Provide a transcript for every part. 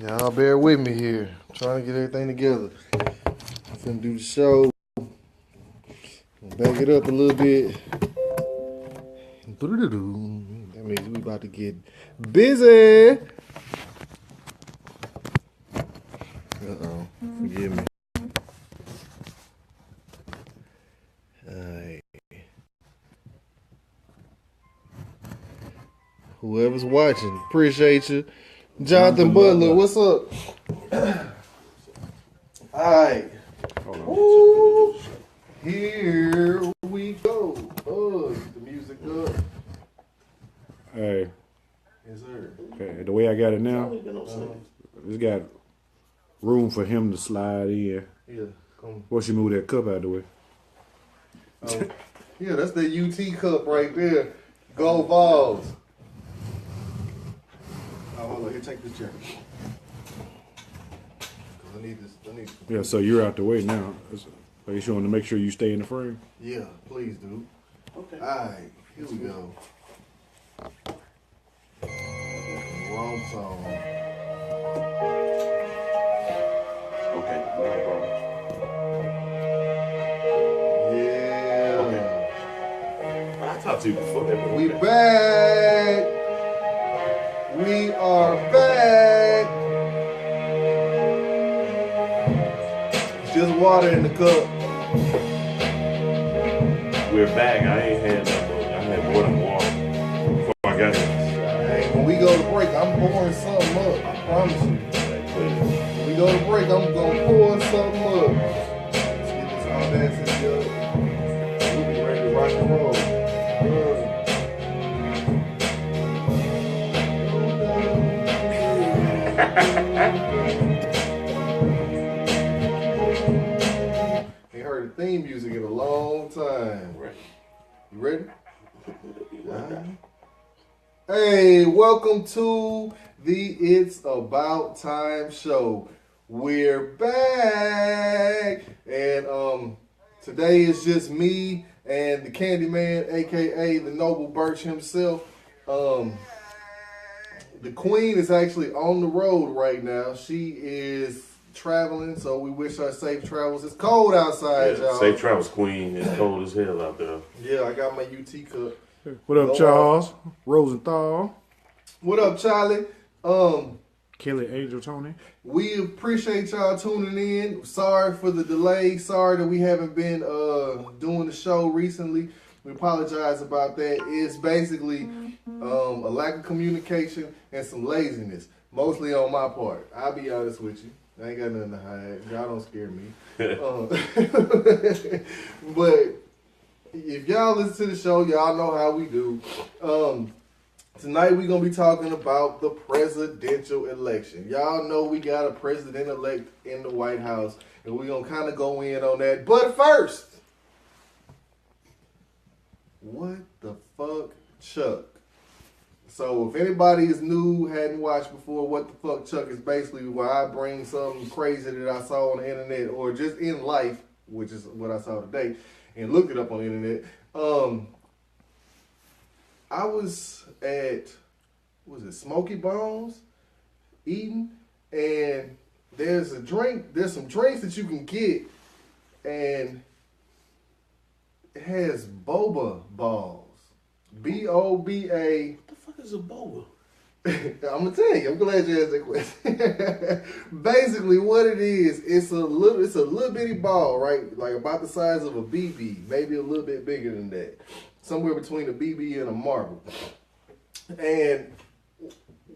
Y'all bear with me here. I'm trying to get everything together. I'm finna do the show. Back it up a little bit. That means we about to get busy. Uh-oh. Forgive me. Alright. Whoever's watching, appreciate you. Jonathan Butler, what's up? Alright. Ooh, here we go. Oh, the music up. Hey. Yes, sir. Okay, the way I got it now, it's got room for him to slide in. Yeah, come. Once you move that cup out of the way. Oh, yeah, that's the UT cup right there. Go Balls. Oh, hold on. Here, take this chair. I need this. Yeah, so you're out the way now. Are you showing to make sure you stay in the frame? Yeah, please do. Okay. All right, here we go. Wrong song. Okay. No problem. Yeah. Okay. I talked to you before that. We back. We are back. It's just water in the cup. We're back. I ain't had no more. I had more than water before I got here. Hey, when we go to break, I'm pouring something up. I promise you. When we go to break, I'm gonna pour something up. Let's get this audacity up. We'll be ready to rock and roll. Ain't heard the theme music in a long time. Right. You ready? Hey, welcome to the It's About Time show. We're back, and today is just me and the Candyman, aka the Noble Birch himself. The Queen is actually on the road right now. She is traveling, so we wish her safe travels. It's cold outside, Yeah, y'all. safe travels, Queen. It's cold as hell out there. Yeah, I got my UT cup. What up, Charles? Rosenthal? What up, Charlie? Kelly Angel Tony? We appreciate y'all tuning in. Sorry for the delay. Sorry that we haven't been doing the show recently. We apologize about that. It's basically a lack of communication and some laziness, mostly on my part. I'll be honest with you. I ain't got nothing to hide. Y'all don't scare me. But if y'all listen to the show, y'all know how we do. Tonight we're going to be talking about the presidential election. Y'all know we got a president-elect in the White House, and we're going to kind of go in on that. But first, what the fuck, Chuck? So if anybody is new, hadn't watched before, What the Fuck, Chuck is basically where I bring something crazy that I saw on the internet or just in life, which is what I saw today, and looked it up on the internet. I was at, Smoky Bones, eating, and there's some drinks that you can get, and it has boba balls. B-O-B-A. What the fuck is a boba? I'm gonna tell you. I'm glad you asked that question. Basically, what it is, it's a little bitty ball, right? Like about the size of a BB, maybe a little bit bigger than that, somewhere between a BB and a marble. And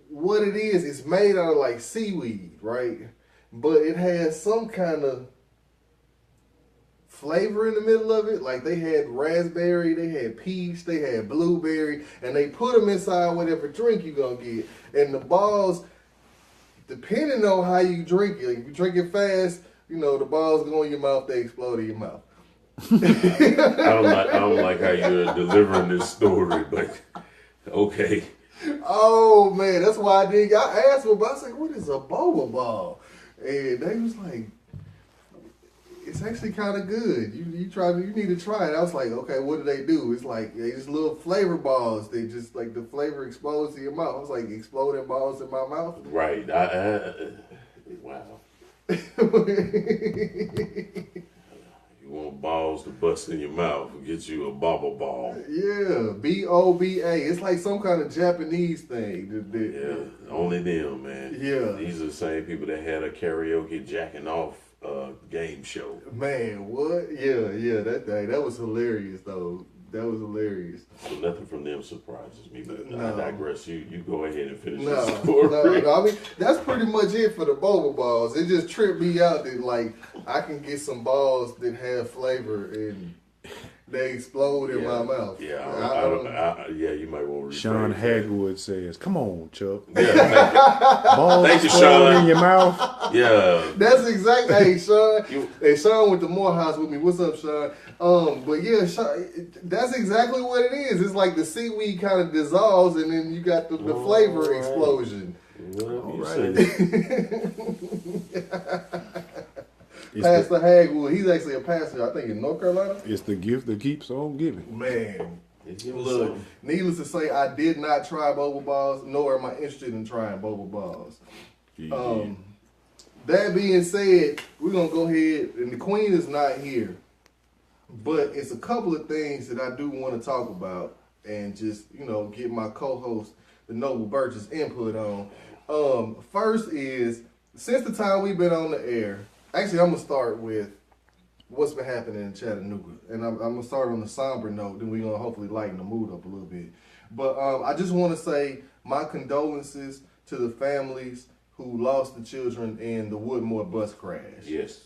what it is, it's made out of like seaweed, right? But it has some kind of flavor in the middle of it. Like they had raspberry, they had peach, they had blueberry, and they put them inside whatever drink you're gonna get. And the balls, depending on how you drink it, if you drink it fast, you know, the balls go in your mouth, they explode in your mouth. I don't like how you're delivering this story, but okay. Oh man, that's why I asked them, but I was like, what is a boba ball? And they was like, it's actually kind of good. You need to try it. I was like, okay, what do they do? It's like they just little flavor balls. They just like the flavor explodes in your mouth. I was like exploding balls in my mouth. Right. Wow. You want balls to bust in your mouth? Get you a bobble ball. Yeah, BOBA. It's like some kind of Japanese thing. Yeah, only them, man. Yeah. These are the same people that had a karaoke jacking off game show. Man, what? Yeah, that was hilarious though. That was hilarious. So nothing from them surprises me, but No. I digress. You go ahead and finish No, the story. no, I mean that's pretty much it for the boba balls. It just tripped me out that like I can get some balls that have flavor and they explode in my mouth. Yeah, you might want to rephrase Sean that. Hagwood says, "Come on, Chuck. Yeah, Balls Thank you, explode Sean. in your mouth." yeah. That's exactly. Hey, Sean. Hey, Sean went to Morehouse with me. What's up, Sean? But yeah, Sean, that's exactly what it is. It's like the seaweed kind of dissolves, and then you got the flavor All right. explosion. Whatever you Right. say. Pastor Hagwood, he's actually a pastor, I think, in North Carolina. It's the gift that keeps on giving. Man, Give us look, something. needless to say, I did not try boba balls, nor am I interested in trying boba balls. Yeah. That being said, we're going to go ahead, and the queen is not here, but it's a couple of things that I do want to talk about and just, get my co-host, the Noble Burgess, input on. First is, since the time we've been on the air, actually, I'm going to start with what's been happening in Chattanooga. And I'm going to start on a somber note, then we're going to hopefully lighten the mood up a little bit. But I just want to say my condolences to the families who lost the children in the Woodmore bus crash. Yes.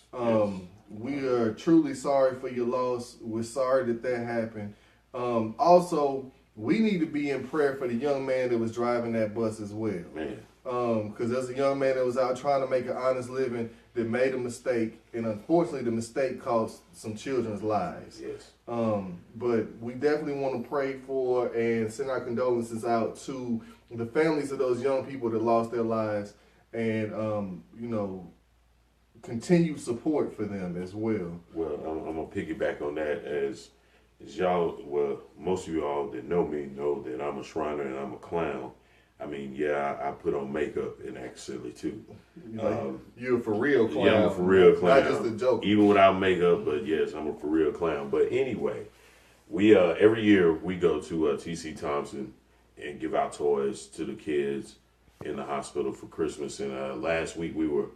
We are truly sorry for your loss. We're sorry that happened. Also, we need to be in prayer for the young man that was driving that bus as well. Man. Because there's a young man that was out trying to make an honest living that made a mistake, and unfortunately the mistake cost some children's lives. Yes. But we definitely want to pray for and send our condolences out to the families of those young people that lost their lives, and continued support for them as well. Well, I'm gonna piggyback on that as y'all. Well, most of you all that know me know that I'm a Shriner and I'm a clown. I mean, yeah, I put on makeup and act silly too. You're a for real clown. Yeah, I'm a for real clown. Not just a joke. Even without makeup, but yes, I'm a for real clown. But anyway, we every year we go to T.C. Thompson and give out toys to the kids in the hospital for Christmas. And last week we were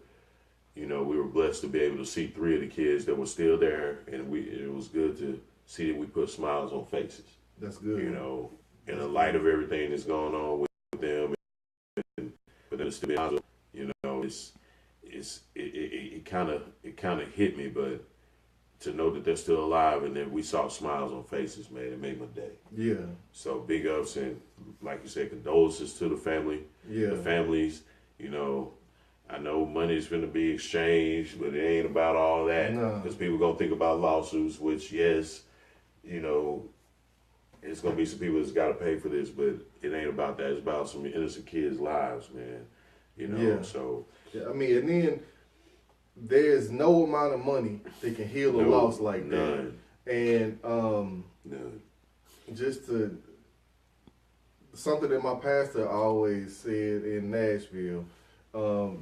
blessed to be able to see 3 of the kids that were still there, and it was good to see that we put smiles on faces. That's good. In the light of everything that's going on with them, but then it's still it kind of hit me, but to know that they're still alive and that we saw smiles on faces, man, it made my day. Yeah. So big ups and, like you said, condolences to the family. Yeah. The families. I know money's going to be exchanged, but it ain't about all that. Because people going to think about lawsuits, which, yes, it's going to be some people that's got to pay for this, but it ain't about that. It's about some innocent kids' lives, man. So. Yeah, I mean, and then there's no amount of money that can heal a loss like none. that. And None. just to something that my pastor always said in Nashville,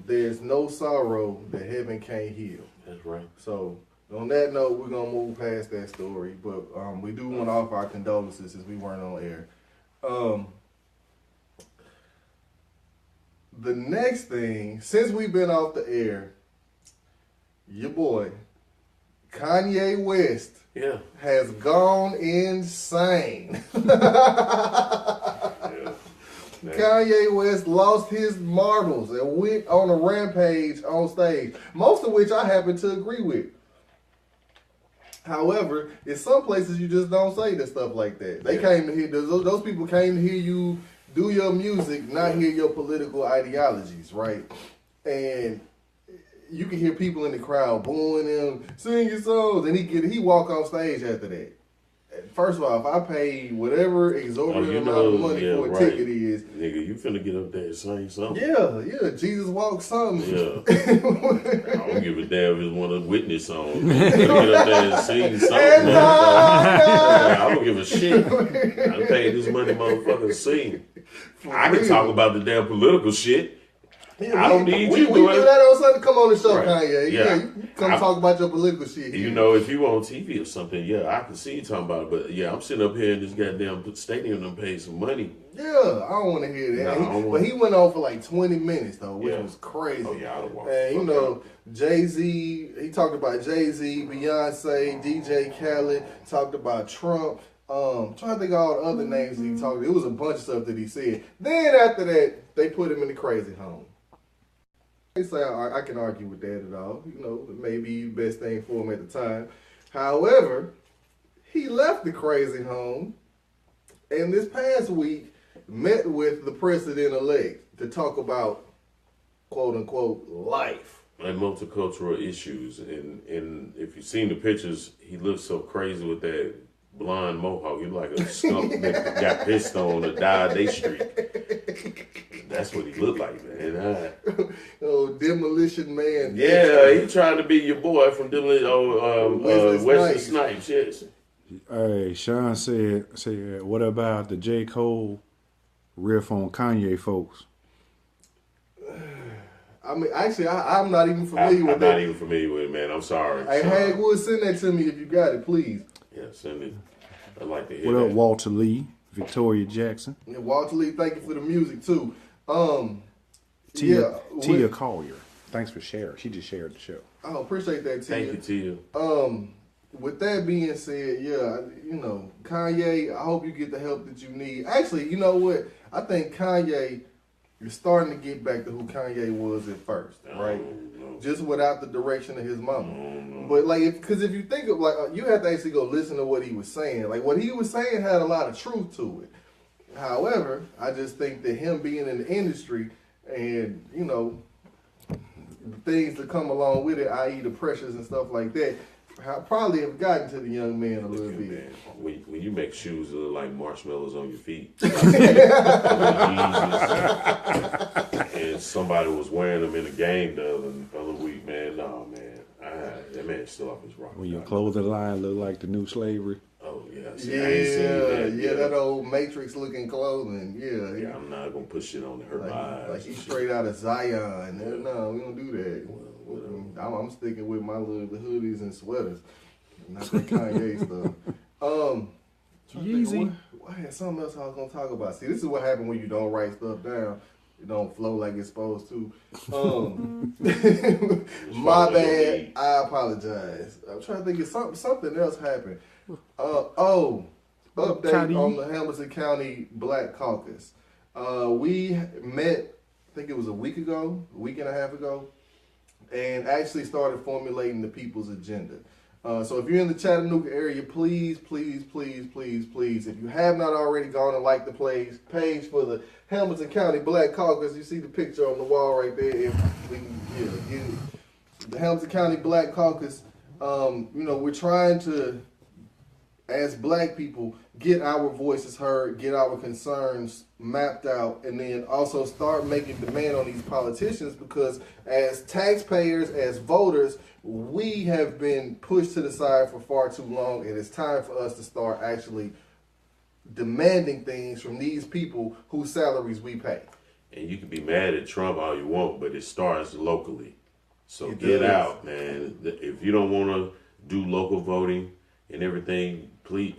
there's no sorrow that heaven can't heal. That's right. So on that note, we're gonna move past that story, but we do want to offer our condolences since we weren't on air. The next thing, since we've been off the air, your boy Kanye West has gone insane. Kanye West lost his marbles and went on a rampage on stage, most of which I happen to agree with. However, in some places you just don't say that stuff like that. They came to hear those people came to hear you do your music, not hear your political ideologies, right? And you can hear people in the crowd booing him, sing your songs, and he walk off stage after that. first of all, if I pay whatever exorbitant amount of money for a ticket is, nigga, you finna get up there and sing something. Yeah, Jesus walked something. Yeah, I don't give a damn if it's one of the witness songs. You get up there and sing something. I don't give a shit. I paid this money, motherfucker, to sing. I can talk about the damn political shit. Yeah, I don't need you. We do that on Sunday. Come on the show, Right. Kanye. Yeah, you come talk about your political shit. You know, if you on TV or something, yeah, I can see you talking about it. But yeah, I'm sitting up here in this goddamn stadium and paying some money. Yeah, I don't want to hear that. But he went on for like 20 minutes though, which was crazy. Oh yeah, I don't want. And you know, Jay-Z, he talked about Jay-Z, Beyonce, DJ Khaled, talked about Trump. Trying to think of all the other names he talked about. It was a bunch of stuff that he said. Then after that, they put him in the crazy home. They say I can argue with that at all. You know, maybe the best thing for him at the time. However, he left the crazy home, and this past week met with the president-elect to talk about quote-unquote life. And multicultural issues. And if you've seen the pictures, he looks so crazy with that blonde mohawk. He like a skunk that got pissed on or died they street. That's what he looked like, man. Oh, Demolition Man. Yeah, he trying to be your boy from Wesley Snipes. Yes. Hey, Sean said, what about the J. Cole riff on Kanye, folks? I mean, actually, I'm not even familiar with that. I'm not even familiar with it, man. I'm sorry. Hey, Hagwood, send that to me if you got it, please. Yeah, send it. I'd like to hear What that. up, Walter Lee, Victoria Jackson? Yeah, Walter Lee, thank you for the music, too. Tia Collier. Thanks for sharing. She just shared the show. Oh, appreciate that, Tia. Thank you, Tia. With that being said, yeah, you know, Kanye, I hope you get the help that you need. Actually, you know what? I think Kanye is starting to get back to who Kanye was at first, right? Just without the direction of his mama. But like, because if you think of like, you have to actually go listen to what he was saying. Like what he was saying had a lot of truth to it. However, I just think that him being in the industry and, you know, the things that come along with it, i.e. the pressures and stuff like that, probably have gotten to the young man a little bit. Man, when you make shoes that look like marshmallows on your feet, and somebody was wearing them in the game the other week, man, no, man. That man's still off his rock. When your clothing line look like the new slavery. Oh, yeah. See, that old Matrix looking clothing. Yeah, I'm not going to put shit on to hurt my eyes. Like he's straight out of Zion. Yeah. No, we don't do that. I'm sticking with my little hoodies and sweaters. Not that Kanye stuff. Yeezy. I had something else I was going to talk about. See, this is what happened when you don't write stuff down. It don't flow like it's supposed to. My bad. I apologize. I'm trying to think of something else happened. Update on the Hamilton County Black Caucus. We met, I think it was a week and a half ago, and actually started formulating the people's agenda. So if you're in the Chattanooga area, please, if you have not already gone and liked the page for the Hamilton County Black Caucus, you see the picture on the wall right there. If we can get it. The Hamilton County Black Caucus, you know, we're trying to, as black people, get our voices heard, get our concerns mapped out, and then also start making demand on these politicians, because as taxpayers, as voters, we have been pushed to the side for far too long, and it's time for us to start actually demanding things from these people whose salaries we pay. And you can be mad at Trump all you want, but it starts locally. So get out, man. If you don't want to do local voting and everything, please,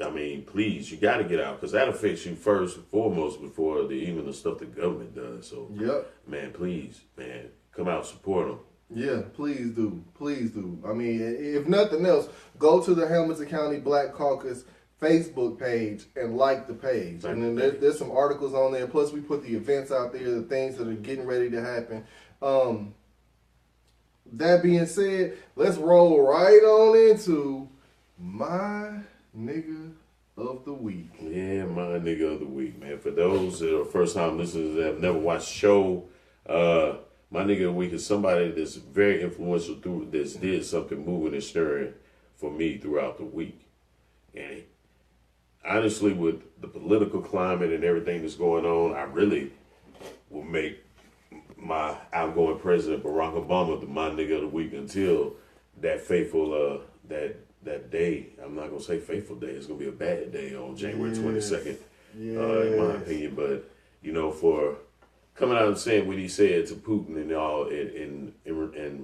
you got to get out, because that affects you first and foremost before even the stuff the government does. So, man, please, man, come out, support them. Yeah, please do. Please do. I mean, if nothing else, go to the Hamilton County Black Caucus Facebook page and like the page. And then there's some articles on there. Plus, we put the events out there, the things that are getting ready to happen. That being said, let's roll right on into my nigga of the week. Yeah, my nigga of the week, man. For those that are first time listeners that have never watched the show, my nigga of the week is somebody that's very influential that's did something moving and stirring for me throughout the week. And honestly, with the political climate and everything that's going on, I really will make my outgoing president Barack Obama the my nigga of the week until that fateful that day. I'm not gonna say fateful day. It's gonna be a bad day on January 22nd, in my opinion. But for coming out and saying what he said to Putin and all in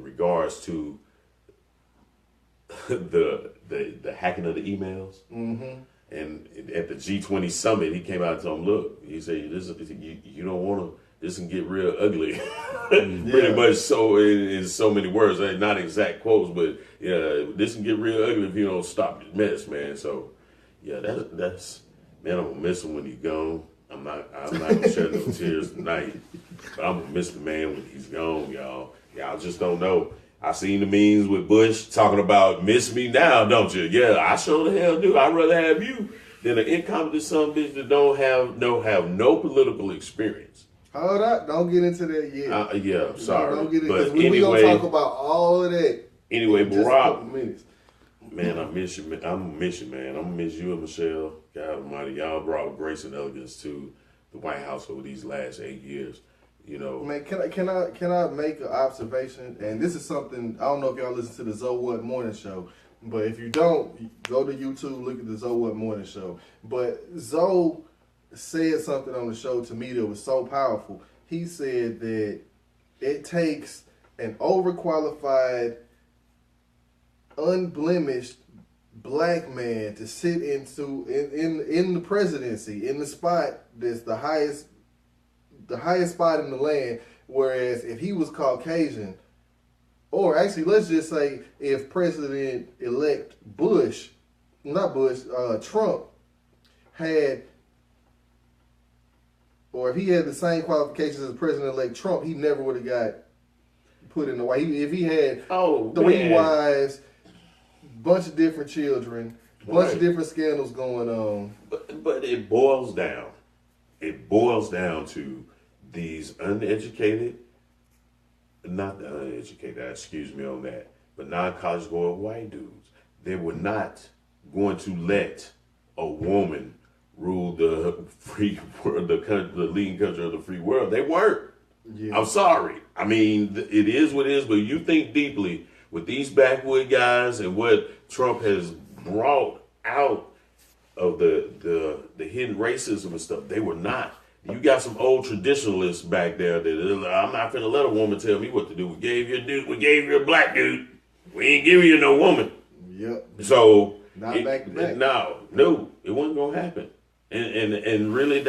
regards to the hacking of the emails. Mm-hmm. And at the G20 summit, he came out and told him, look, he said, you don't want to, this can get real ugly. Pretty much so in so many words, not exact quotes, but this can get real ugly if you don't stop this mess, man. So, yeah, that's man, I'm going to miss him when he's gone. I'm not going to shed no tears tonight, but I'm going to miss the man when he's gone, y'all. Y'all just don't know. I seen the memes with Bush talking about miss me now, don't you? Yeah, I sure the hell do. I'd rather have you than an incompetent son of a bitch that don't have no political experience. Hold up, don't get into that yet. Yeah, sorry. Don't get into but anyway, we gonna talk about all of that. Anyway, in just a Barack, couple minutes. man, I miss you. I'm gonna miss you, man. I'm gonna miss you and Michelle. God Almighty, y'all brought grace and elegance to the White House over these last 8 years. Man, can I make an observation? And this is something I don't know if y'all listen to the Zoe What Morning Show, but if you don't, go to YouTube, look at the Zoe What Morning Show. But Zoe said something on the show to me that was so powerful. He said that it takes an overqualified, unblemished black man to sit in the presidency, in the spot that's the highest spot in the land, whereas if he was Caucasian, or actually let's just say if President-elect Trump had, or if he had the same qualifications as President-elect Trump, he never would have got put in the White. If he had 3 wives, bunch of different children, bunch of different scandals going on. But it boils down to these uneducated, not the uneducated, excuse me on that, but non-college going white dudes. They were not going to let a woman rule the free world, the leading country of the free world. They weren't. Yeah. I'm sorry. I mean, it is what it is, but you think deeply with these backwood guys and what Trump has brought out of the hidden racism and stuff. They were not. You got some old traditionalists back there that I'm not finna let a woman tell me what to do. We gave you a black dude. We ain't giving you no woman. Yep. So not back to back. No, it wasn't gonna happen. And really,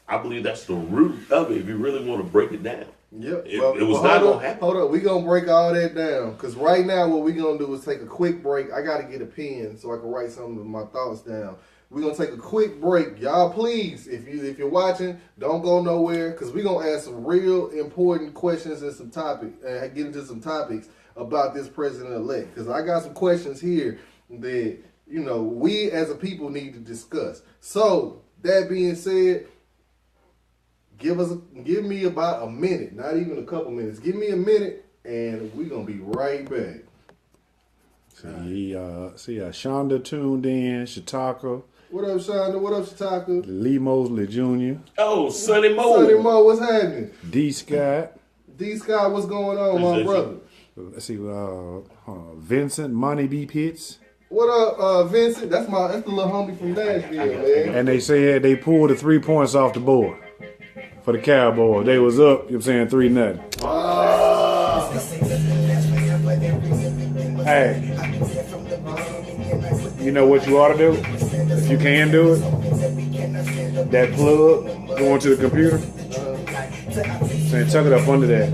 I believe that's the root of it. If you really want to break it down. Yep. It was not gonna happen. Hold up, we gonna break all that down because right now what we gonna do is take a quick break. I gotta get a pen so I can write some of my thoughts down. We're going to take a quick break. Y'all, please, if you're watching, don't go nowhere because we're going to ask some real important questions and some topics, and get into some topics about this president-elect. Because I got some questions here that, we as a people need to discuss. So, that being said, give me about a minute, not even a couple minutes. Give me a minute, and we're going to be right back. See, Shonda tuned in, Shataka. What up, Shonda? What up, Shataka? Lee Mosley Jr. Oh, Sonny Mo. Sonny Mo, what's happening? D. Scott. D. Scott, what's going on, my brother? Let's see, Vincent, Monty B. Pitts. What up, Vincent? That's the little homie from Nashville, man. And they said they pulled the 3 points off the board for the Cowboys. They was up, 3-0. Hey, you know what you ought to do? If you can do it, that plug going to the computer, saying tuck it up under that,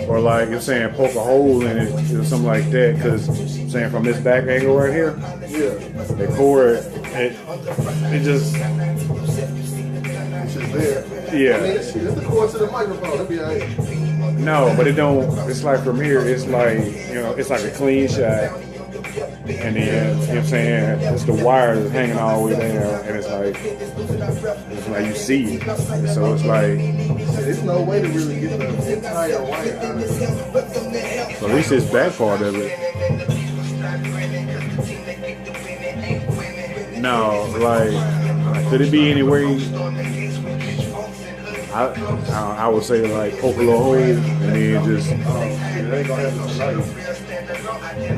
or like you're saying poke a hole in it or something like that, because saying from this back angle right here, the cord, it just there. Yeah. I mean, it's the cord to the microphone. It'll be all right. No, but it don't. It's like from here. It's like it's like a clean shot. And then, what I'm saying, it's the wire that's hanging all the way down, and it's like you see it. So it's like there's no way to really get the entire wire out of it. So at least this back part of it. No, like, could it be any way? I would say like poke a little hole and then just. It ain't gonna happen tonight.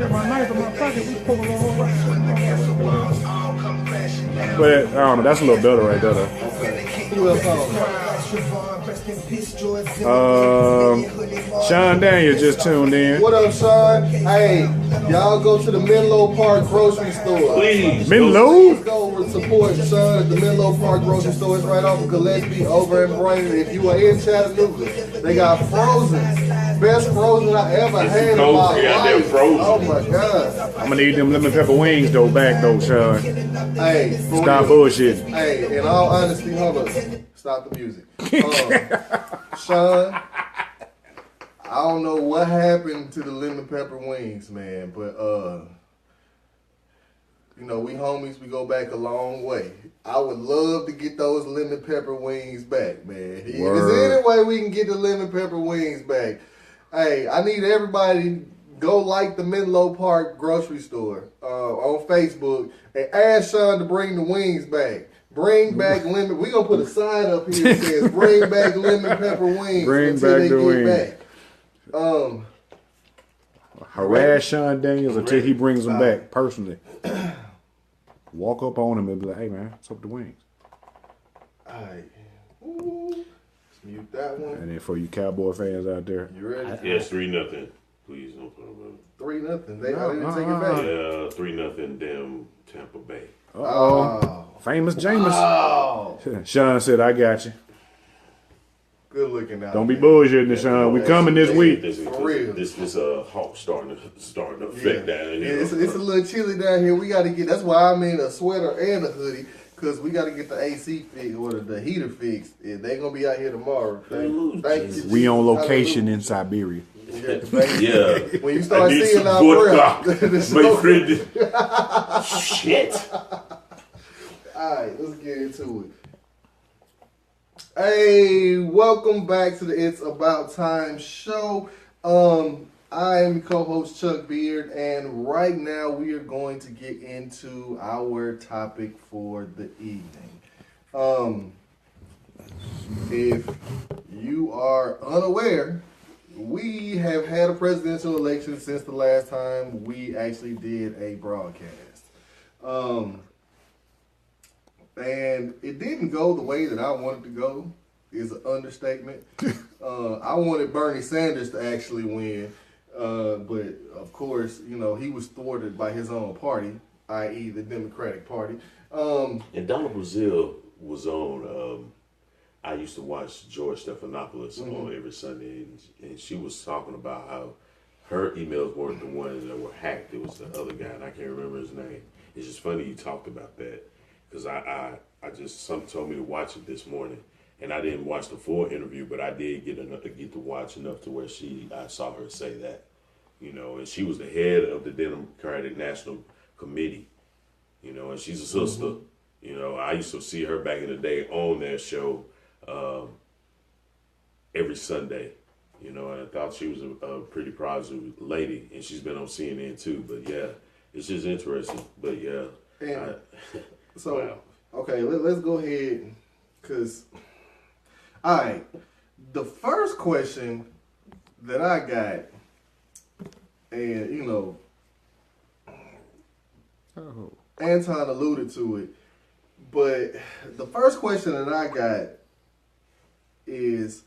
My knife in my pocket, we poke a little hole. But I don't know. That's a little better right there, though. Who else on? Sean Daniels just tuned in. What up, Sean? Hey, y'all go to the Menlo Park grocery store. Please. Menlo? Let's go over and support Sean at the Menlo Park grocery store. It's right off of Gillespie over in Brainerd. If you are in Chattanooga, they got frozen. Best frozen I ever had in my life. Oh my God. I'm gonna need them lemon pepper wings though back though, Sean. Hey, stop bullshitting. Hey, in all honesty, hold up. Stop the music. Sean, I don't know what happened to the lemon pepper wings, man, but you know, we homies, we go back a long way. I would love to get those lemon pepper wings back, man. If there's any way we can get the lemon pepper wings back, hey, I need everybody to go like the Menlo Park grocery store on Facebook and ask Sean to bring the wings back. Bring back lemon. We're going to put a sign up here that says bring back lemon pepper wings until they get back. Harass Sean Daniels until he brings them back personally. Walk up on him and be like, hey man, what's up with the wings? All right. Let's mute that one. And then for you Cowboy fans out there. You ready? Yes, 3-0. Please don't put them 3-0. They didn't take it back. Yeah, 3-0 damn Tampa Bay. Uh-oh. Famous Jameis. Oh. Sean said, I got you. Good looking out. Don't be bullshitting, Sean. We coming this week. For real. This hawk starting to affect down here. It's a little chilly down here. We got to get. That's why I'm in a sweater and a hoodie, because we got to get the AC fixed or the heater fixed. Yeah, they gonna be out here tomorrow. Thank you. We on location in Siberia. Yeah. When you start seeing our breath, my friend. Shit. All right, let's get into it. Hey, welcome back to the It's About Time show. I am your co-host Chuck Beard, and right now we are going to get into our topic for the evening. If you are unaware, we have had a presidential election since the last time we actually did a broadcast. And it didn't go the way that I wanted to go, is an understatement. I wanted Bernie Sanders to actually win, but of course, you know, he was thwarted by his own party, i.e. the Democratic Party. And Donna Brazile was on, I used to watch George Stephanopoulos on every Sunday, and she was talking about how her emails weren't the ones that were hacked. It was the other guy, and I can't remember his name. It's just funny you talked about that. Because I just, something told me to watch it this morning, and I didn't watch the full interview, but I did get to watch enough to where I saw her say that, you know, and she was the head of the Democratic National Committee, you know, and she's a sister, you know. I used to see her back in the day on that show every Sunday, you know, and I thought she was a pretty positive lady, and she's been on CNN too. But yeah, it's just interesting. But yeah. So, wow. Okay, let's go ahead, because, all right, the first question that I got, and, you know, Anton alluded to it, but the first question that I got is,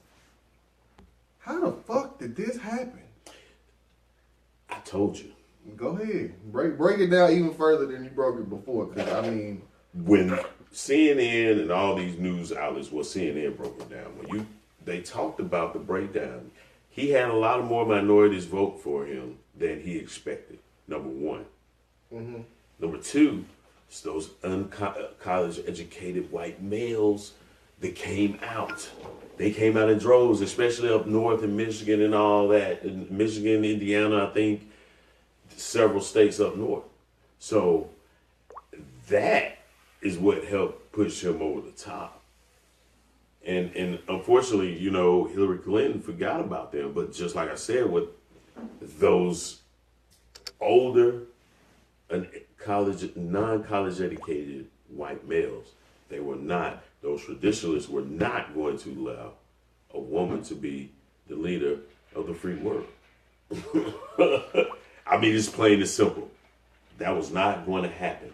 how the fuck did this happen? I told you. Go ahead. Break it down even further than you broke it before, because, I mean... When CNN and all these news outlets, CNN broke it down. When they talked about the breakdown, he had a lot of more minorities vote for him than he expected. Number one. Number two, it's those college educated white males that came out. They came out in droves, especially up north in Michigan and all that. In Michigan, Indiana, I think, several states up north. So that is what helped push him over the top. And unfortunately, you know, Hillary Clinton forgot about them. But just like I said, with those older non-college educated white males. They were not, those traditionalists were not going to allow a woman to be the leader of the free world. I mean, it's plain and simple. That was not going to happen.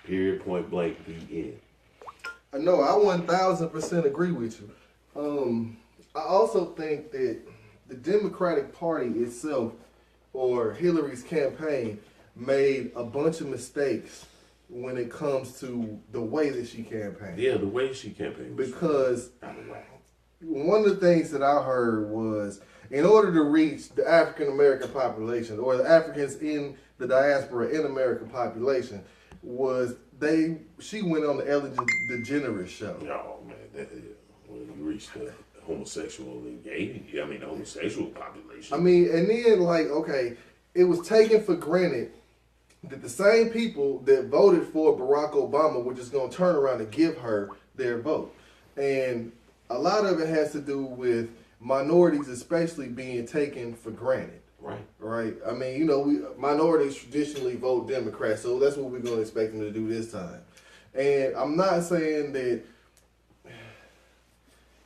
Period, point blank, the end. No, I 1000% agree with you. I also think that the Democratic Party itself, or Hillary's campaign, made a bunch of mistakes when it comes to the way that she campaigned. Yeah, the way she campaigned. Because one of the things that I heard was, in order to reach the African American population, or the Africans in the diaspora in American population, was she went on the Ellen DeGeneres show. Oh man, when you reach the homosexual the homosexual population. I mean, and then okay, it was taken for granted that the same people that voted for Barack Obama were just going to turn around and give her their vote. And a lot of it has to do with minorities especially being taken for granted. Right. I mean, minorities traditionally vote Democrat, so that's what we're going to expect them to do this time. And I'm not saying that,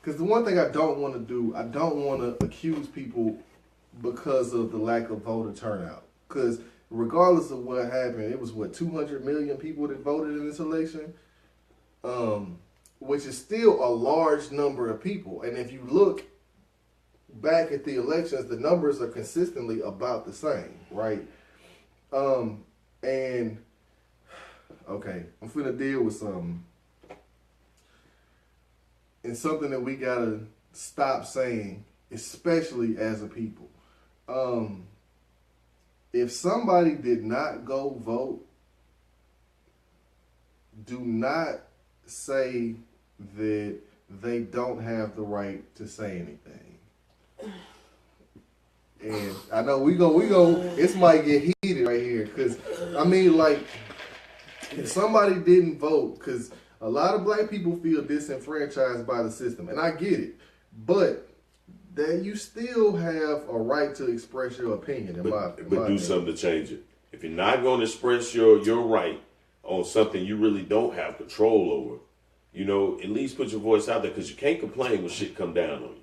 because the one thing I don't want to do, I don't want to accuse people because of the lack of voter turnout. Because regardless of what happened, it was 200 million people that voted in this election, which is still a large number of people. And if you look back at the elections, the numbers are consistently about the same, right? And okay, I'm finna deal with something. And something that we gotta stop saying, especially as a people. If somebody did not go vote, do not say that they don't have the right to say anything. And I know we go. This might get heated right here, because I mean, if somebody didn't vote, because a lot of black people feel disenfranchised by the system, and I get it, but that you still have a right to express your opinion. But do something to change it. If you're not going to express your right on something you really don't have control over, at least put your voice out there, because you can't complain when shit come down on you.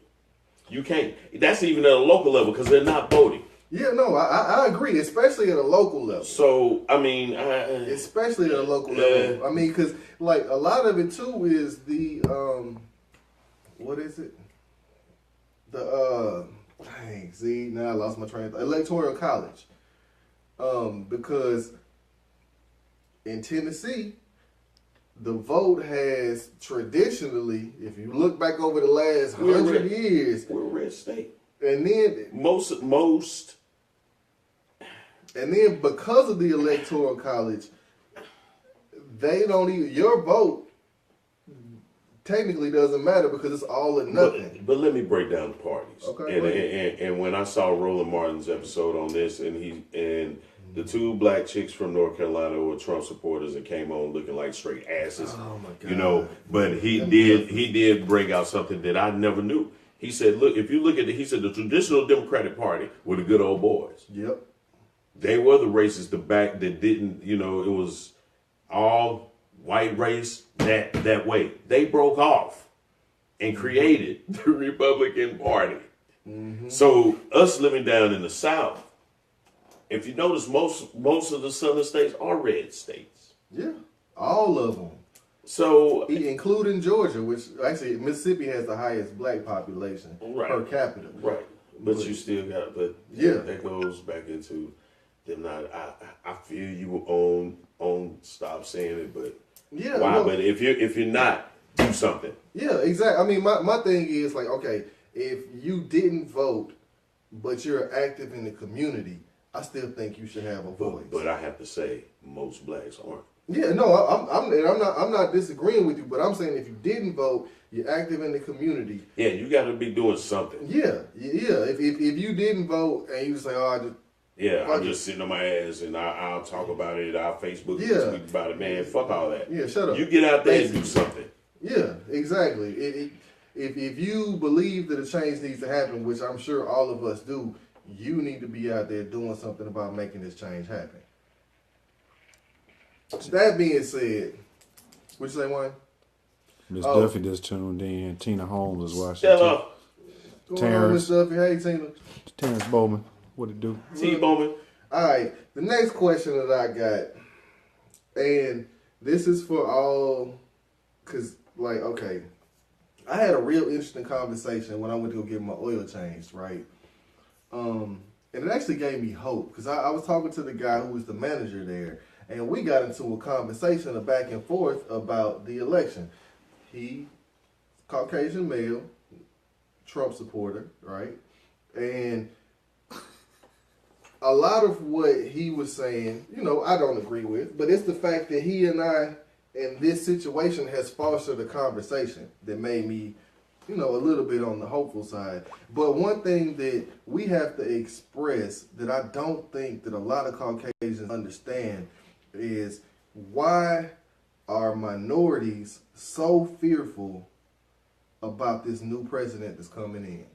You can't. That's even at a local level, because they're not voting. Yeah, no, I agree, especially at a local level. So, I mean... especially at a local level. I mean, because, a lot of it, too, is the, what is it? Now I lost my train of thought. Electoral college. Because in Tennessee, the vote has traditionally, if you look back over the last 100 years... We're a red state. And then... Most... And then because of the Electoral College, they don't even... Your vote technically doesn't matter, because it's all or nothing. But let me break down the parties. Okay. And when I saw Roland Martin's episode on this, and the two black chicks from North Carolina were Trump supporters and came on looking like straight asses. Oh my God. But he did bring out something that I never knew. He said, look, if you look at it, he said the traditional Democratic Party were the good old boys. Yep. They were the racists that didn't, it was all white race that way. They broke off and created the Republican Party. Mm-hmm. So us living down in the South, if you notice, most of the southern states are red states. Yeah, all of them. So, including Georgia, which actually Mississippi has the highest black population per capita. Right, but you still got. But yeah, that goes back into them not. I feel you on stop saying it, but yeah, why? But if you're not, do something. Yeah, exactly. I mean, my thing is okay, if you didn't vote, but you're active in the community, I still think you should have a voice. But I have to say, most blacks aren't. Yeah, no, I'm not disagreeing with you, but I'm saying if you didn't vote, you're active in the community. Yeah, you got to be doing something. Yeah. If you didn't vote and you say, I'm just sitting on my ass and I'll talk about it, I'll Facebook tweet about it, man, fuck all that. Yeah, shut up. You get out there and do something. Yeah, exactly. If you believe that a change needs to happen, which I'm sure all of us do, you need to be out there doing something about making this change happen. That being said, what you say, Wayne? Miss Duffy just tuned in. Tina Holmes is watching. Shut up. What's going on, Miss Duffy? Hey, Tina. Terrence Bowman. What it do? T-Bowman. All right. The next question that I got, and this is for all, because, like, okay, I had a real interesting conversation when I went to go get my oil changed, right? And it actually gave me hope, because I was talking to the guy who was the manager there, and we got into a conversation, a back and forth about the election. He, Caucasian male, Trump supporter, right? And a lot of what he was saying, you know, I don't agree with, but it's the fact that he and I, in this situation, has fostered a conversation that made me, you know, a little bit on the hopeful side. But one thing that we have to express that I don't think that a lot of Caucasians understand is why are minorities so fearful about this new president that's coming in?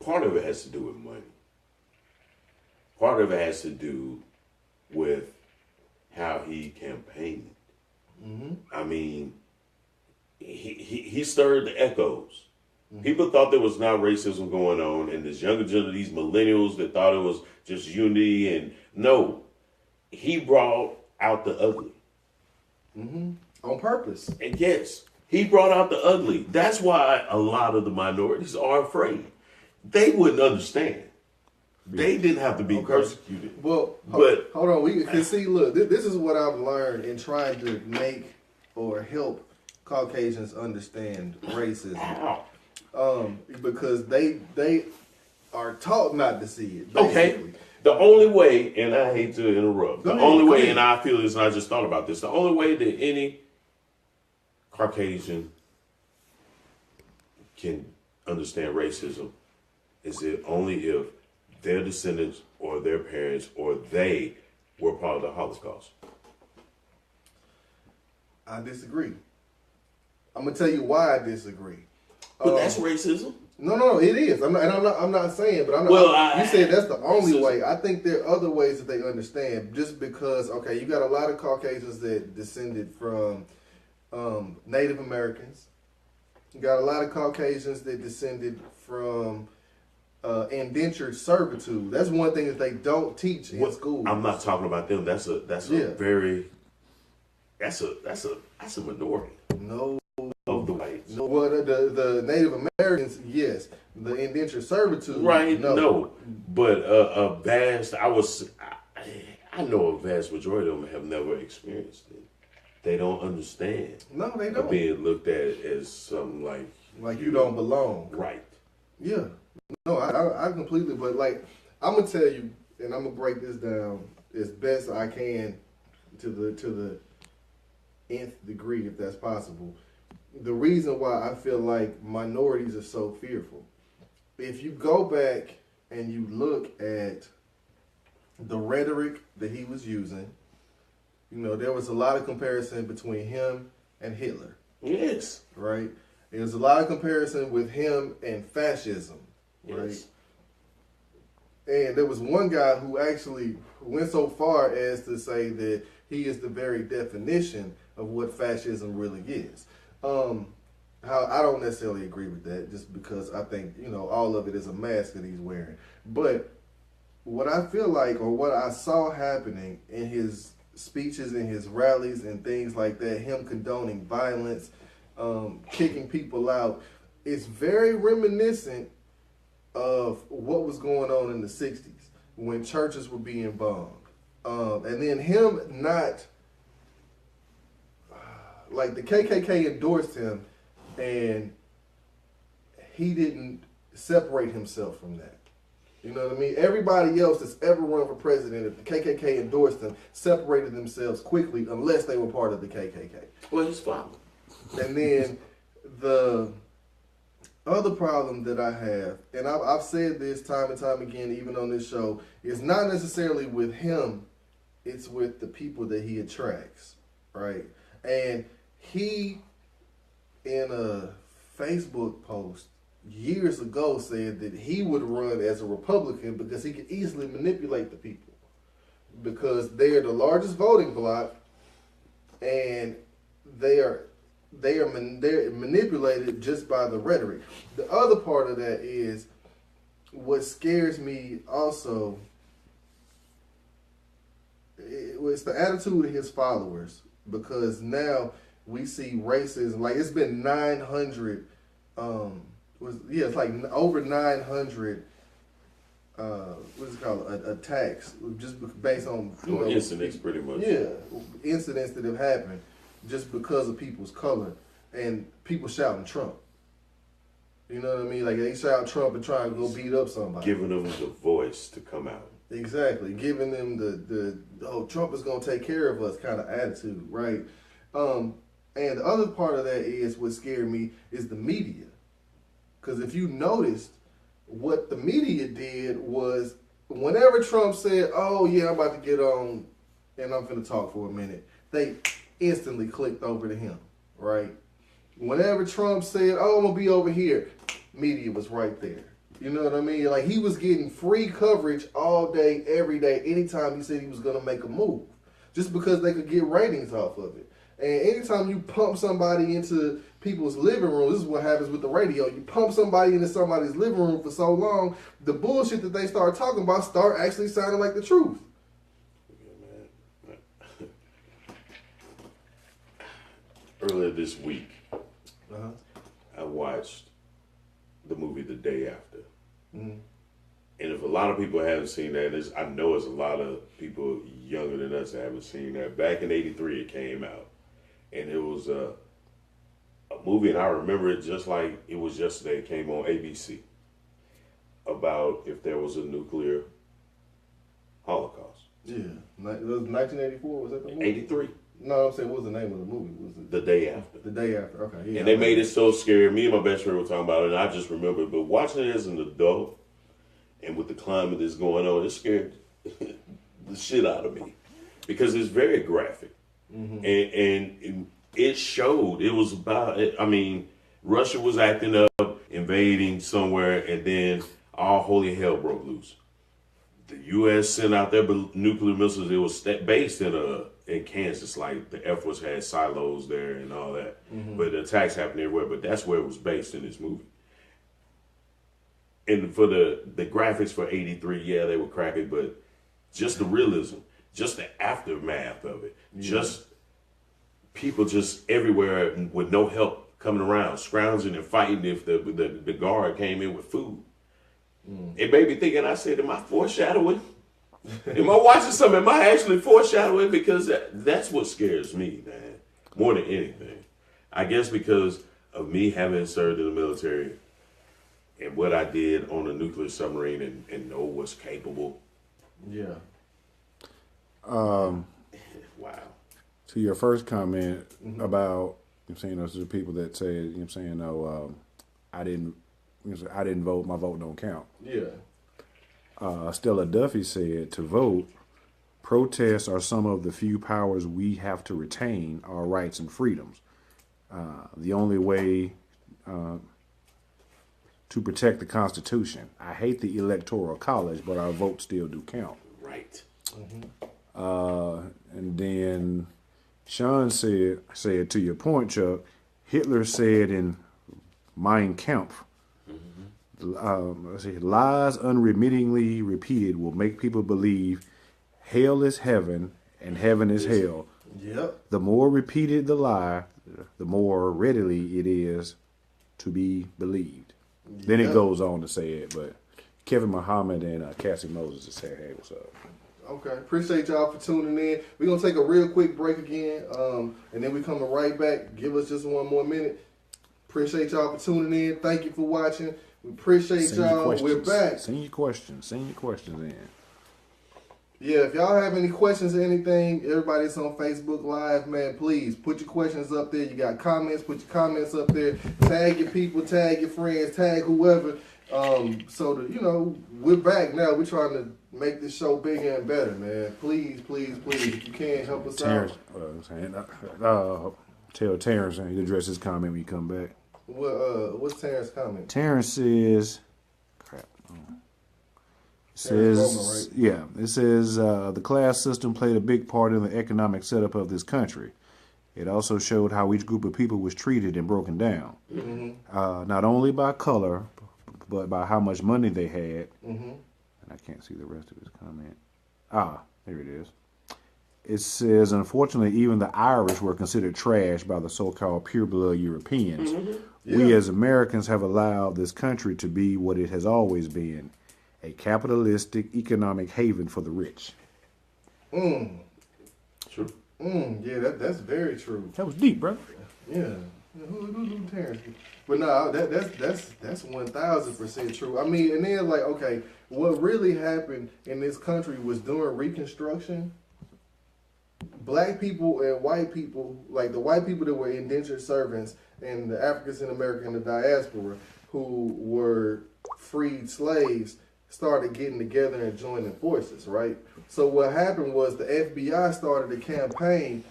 Part of it has to do with money. Part of it has to do with how he campaigned. Mm-hmm. I mean, he stirred the echoes. Mm-hmm. People thought there was not racism going on, and this younger generation, these millennials that thought it was just unity, and no, he brought out the ugly. Mm-hmm. On purpose. And yes, he brought out the ugly. That's why a lot of the minorities are afraid. They wouldn't understand. They didn't have to be persecuted. Well, but hold on. We can see. Look, this is what I've learned in trying to make or help Caucasians understand racism. Because they are taught not to see it. Basically. Okay. The only way, and I hate to interrupt, the only way, and I feel this, and I just thought about this, the only way that any Caucasian can understand racism is it only if their descendants or their parents or they were part of the Holocaust. I disagree. I'm gonna tell you why I disagree. But that's racism. No, it is. I'm not saying, but I'm not. Well, you said that's the only way. I think there are other ways that they understand. Just because, okay, you got a lot of Caucasians that descended from Native Americans. You got a lot of Caucasians that descended from indentured servitude. That's one thing that they don't teach in school. I'm not talking about them. That's a minority. No. Of the whites. No, well, the Native Americans, yes. The indentured servitude, right? No. But I know a vast majority of them have never experienced it. They don't understand. No, they don't. Being looked at as something like you don't belong. Right. Yeah. No, I completely. But like, I'm gonna tell you, and I'm gonna break this down as best I can to the nth degree, if that's possible. The reason why I feel like minorities are so fearful, if you go back and you look at the rhetoric that he was using, you know, there was a lot of comparison between him and Hitler. Yes. Right? There was a lot of comparison with him and fascism. Right? Yes. And there was one guy who actually went so far as to say that he is the very definition of what fascism really is. How I don't necessarily agree with that, just because I think, you know, all of it is a mask that he's wearing. But what I feel like, or what I saw happening in his speeches, in his rallies and things like that, him condoning violence, kicking people out, it's very reminiscent of what was going on in the 60s when churches were being bombed. And then him not... like the KKK endorsed him, and he didn't separate himself from that. You know what I mean? Everybody else that's ever run for president, if the KKK endorsed them, separated themselves quickly unless they were part of the KKK. Well, he's fine. And then the other problem that I have, and I've said this time and time again, even on this show, is not necessarily with him, it's with the people that he attracts, right? And he, in a Facebook post years ago said that he would run as a Republican because he could easily manipulate the people because they are the largest voting bloc and they're manipulated just by the rhetoric. The other part of that is what scares me also. It's the attitude of his followers because now we see racism. Like it's been 900. It's like over 900. What's it called? Attacks, just based on incidents, pretty much. Yeah, incidents that have happened just because of people's color and people shouting Trump. You know what I mean? Like they shout Trump and try and go beat up somebody. Giving them the voice to come out. Exactly, giving them the Trump is gonna take care of us kind of attitude, right? And the other part of that is what scared me is the media, because if you noticed, what the media did was whenever Trump said, "Oh yeah, I'm about to get on and I'm finna talk for a minute," they instantly clicked over to him, right? Whenever Trump said, "Oh, I'm gonna be over here," media was right there. You know what I mean? Like he was getting free coverage all day, every day, anytime he said he was gonna make a move, just because they could get ratings off of it. And anytime you pump somebody into people's living room, this is what happens with the radio. You pump somebody into somebody's living room for so long, the bullshit that they start talking about start actually sounding like the truth. Yeah, man. Earlier this week, I watched the movie The Day After. Mm-hmm. And if a lot of people haven't seen that, I know there's a lot of people younger than us that haven't seen that. Back in '83, it came out. And it was a movie, and I remember it just like it was yesterday. It came on ABC about if there was a nuclear holocaust. Yeah. It was 1984, was that the movie? 83. No, I'm saying, what was the name of the movie? Was it The Day After? The Day After, okay. Yeah, and they made it so scary. Me and my best friend were talking about it, and I just remember it. But watching it as an adult, and with the climate that's going on, it scared the shit out of me. Because it's very graphic. Mm-hmm. And it showed. It was about, I mean, Russia was acting up, invading somewhere, and then all holy hell broke loose. The U.S. sent out their nuclear missiles. It was based in Kansas, like the Air Force had silos there and all that. Mm-hmm. But the attacks happened everywhere, but that's where it was based in this movie. And for the graphics for 83, yeah, they were cracking, but just the realism, just the aftermath of it, just people just everywhere with no help coming around, scrounging and fighting if the guard came in with food. It made me think, and I said, am I foreshadowing? Am I watching something? Am I actually foreshadowing? Because that's what scares me, man, more than anything. I guess because of me having served in the military and what I did on a nuclear submarine and know what's capable. Yeah. Wow. To your first comment about, you know, saying those are the people that say, you know, saying, no, I didn't vote, my vote don't count. Yeah. Stella Duffy said, to vote, protests are some of the few powers we have to retain our rights and freedoms. The only way to protect the Constitution. I hate the Electoral College, but our votes still do count. Right. Mm-hmm. And then Sean said to your point, Chuck, Hitler said in Mein Kampf, lies unremittingly repeated will make people believe hell is heaven and heaven is hell. Yep. The more repeated the lie, the more readily it is to be believed. Yep. Then it goes on to say it, but Kevin Muhammad and Cassie Moses just said, hey, what's up? Okay, appreciate y'all for tuning in. We're going to take a real quick break again, and then we coming right back. Give us just one more minute. Appreciate y'all for tuning in. Thank you for watching. We appreciate y'all. We're back. Send your questions in. Yeah, if y'all have any questions or anything, everybody that's on Facebook Live, man, please put your questions up there. You got comments, put your comments up there. Tag your people, tag your friends, tag whoever. So that, you know, we're back now. We're trying to make this show bigger and better, man. Please, please, please, if you can, help us Terrence, out. tell Terrence to address his comment when you come back. What's Terrence's comment? Terrence says, crap. It says, Roman, right? yeah, it says the class system played a big part in the economic setup of this country. It also showed how each group of people was treated and broken down, not only by color, but by how much money they had. And I can't see the rest of his comment. There it is. It says, unfortunately, even the Irish were considered trash by the so-called pure-blood Europeans. Yeah. We as Americans have allowed this country to be what it has always been, a capitalistic economic haven for the rich. True. Yeah, that's very true. That was deep, brother. Yeah. Who Terrence? But no, that's 1000% true. I mean, and then like, okay, what really happened in this country was during Reconstruction. Black people and white people, like the white people that were indentured servants and the Africans in America and the diaspora who were freed slaves, started getting together and joining forces, right? So what happened was the FBI started a campaign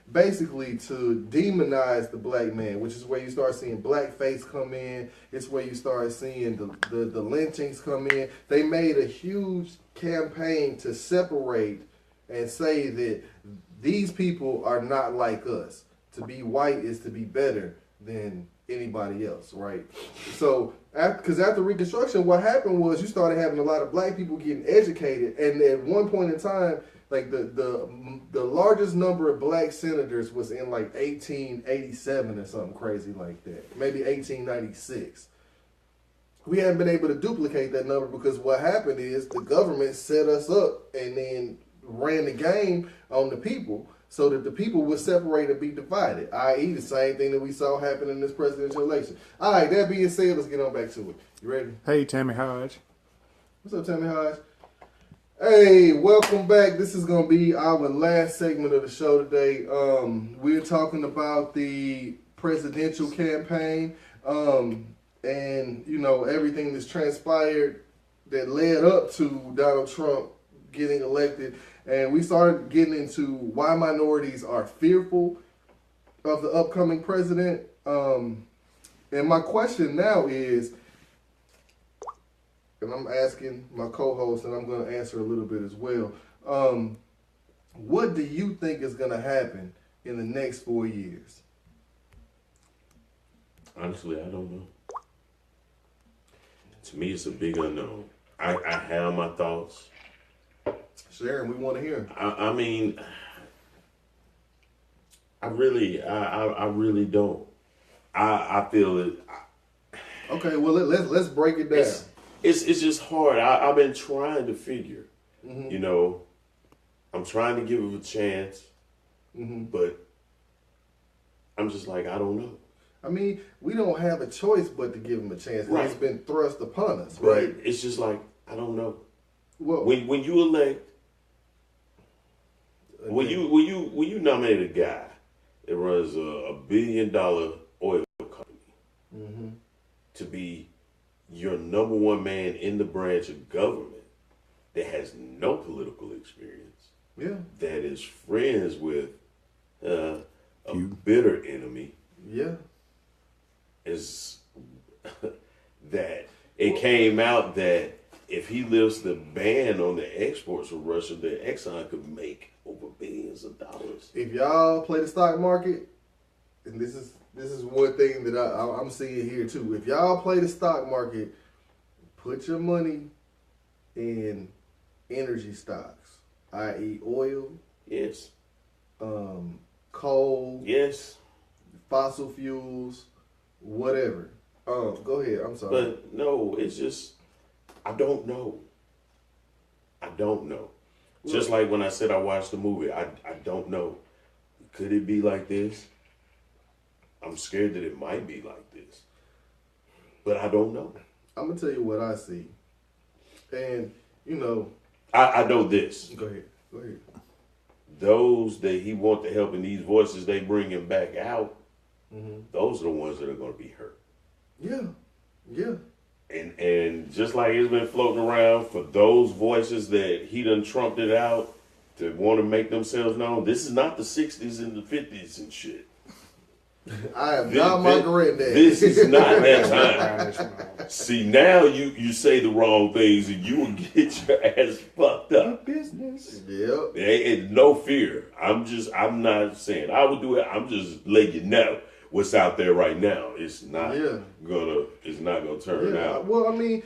basically to demonize the black man, which is where you start seeing blackface come in. It's where you start seeing the lynchings come in. They made a huge campaign to separate and say that these people are not like us. To be white is to be better than anybody else, right? So, because after Reconstruction, what happened was you started having a lot of black people getting educated, and at one point in time, like the largest number of black senators was in like 1887 or something crazy like that, maybe 1896. We haven't been able to duplicate that number because what happened is the government set us up and then ran the game on the people so that the people would separate and be divided, i.e. the same thing that we saw happen in this presidential election. All right, that being said, let's get on back to it. You ready? Hey, Tammy Hodge. What's up, Tammy Hodge? Hey, welcome back. This is going to be our last segment of the show today. We're talking about the presidential campaign and, you know, everything that's transpired that led up to Donald Trump getting elected. And we started getting into why minorities are fearful of the upcoming president. And my question now is, and I'm asking my co-host, and I'm going to answer a little bit as well. What do you think is going to happen in the next 4 years? Honestly, I don't know. To me, it's a big unknown. I have my thoughts. Sharon, we want to hear. I mean, I really don't. I feel it. Okay, well let's break it down. It's just hard. I've been trying to figure. You know, I'm trying to give it a chance, but I'm just like, I don't know. I mean, we don't have a choice but to give him a chance. Right. It's been thrust upon us, But right? it's just like, I don't know. Well, When you elect, when you nominate a guy that runs a $1 billion oil company to be your number one man in the branch of government that has no political experience, that is friends with a bitter enemy, is that it came out that if he lifts the ban on the exports from Russia, the Exxon could make over billions of dollars. If y'all play the stock market, and this is one thing that I'm seeing here too. If y'all play the stock market, put your money in energy stocks, i.e. oil, Yes. Coal, Yes. fossil fuels, whatever. Go ahead. I'm sorry. But no, it's just, I don't know. I don't know. Just like when I said I watched the movie, I don't know. Could it be like this? I'm scared that it might be like this. But I don't know. I'm going to tell you what I see. And, you know. I know this. Go ahead. Those that he want to help and these voices they bring him back out, those are the ones that are going to be hurt. Yeah. And just like it's been floating around for those voices that he done trumped it out, to want to make themselves known. This is not the 60s and the 50s and shit. I am not my granddad. This is not that time. See, now you say the wrong things and you will get your ass fucked up. Business. Yep. And no fear. I'm not saying I would do it. I'm just letting you know what's out there right now. It's not gonna turn out. Well, I mean,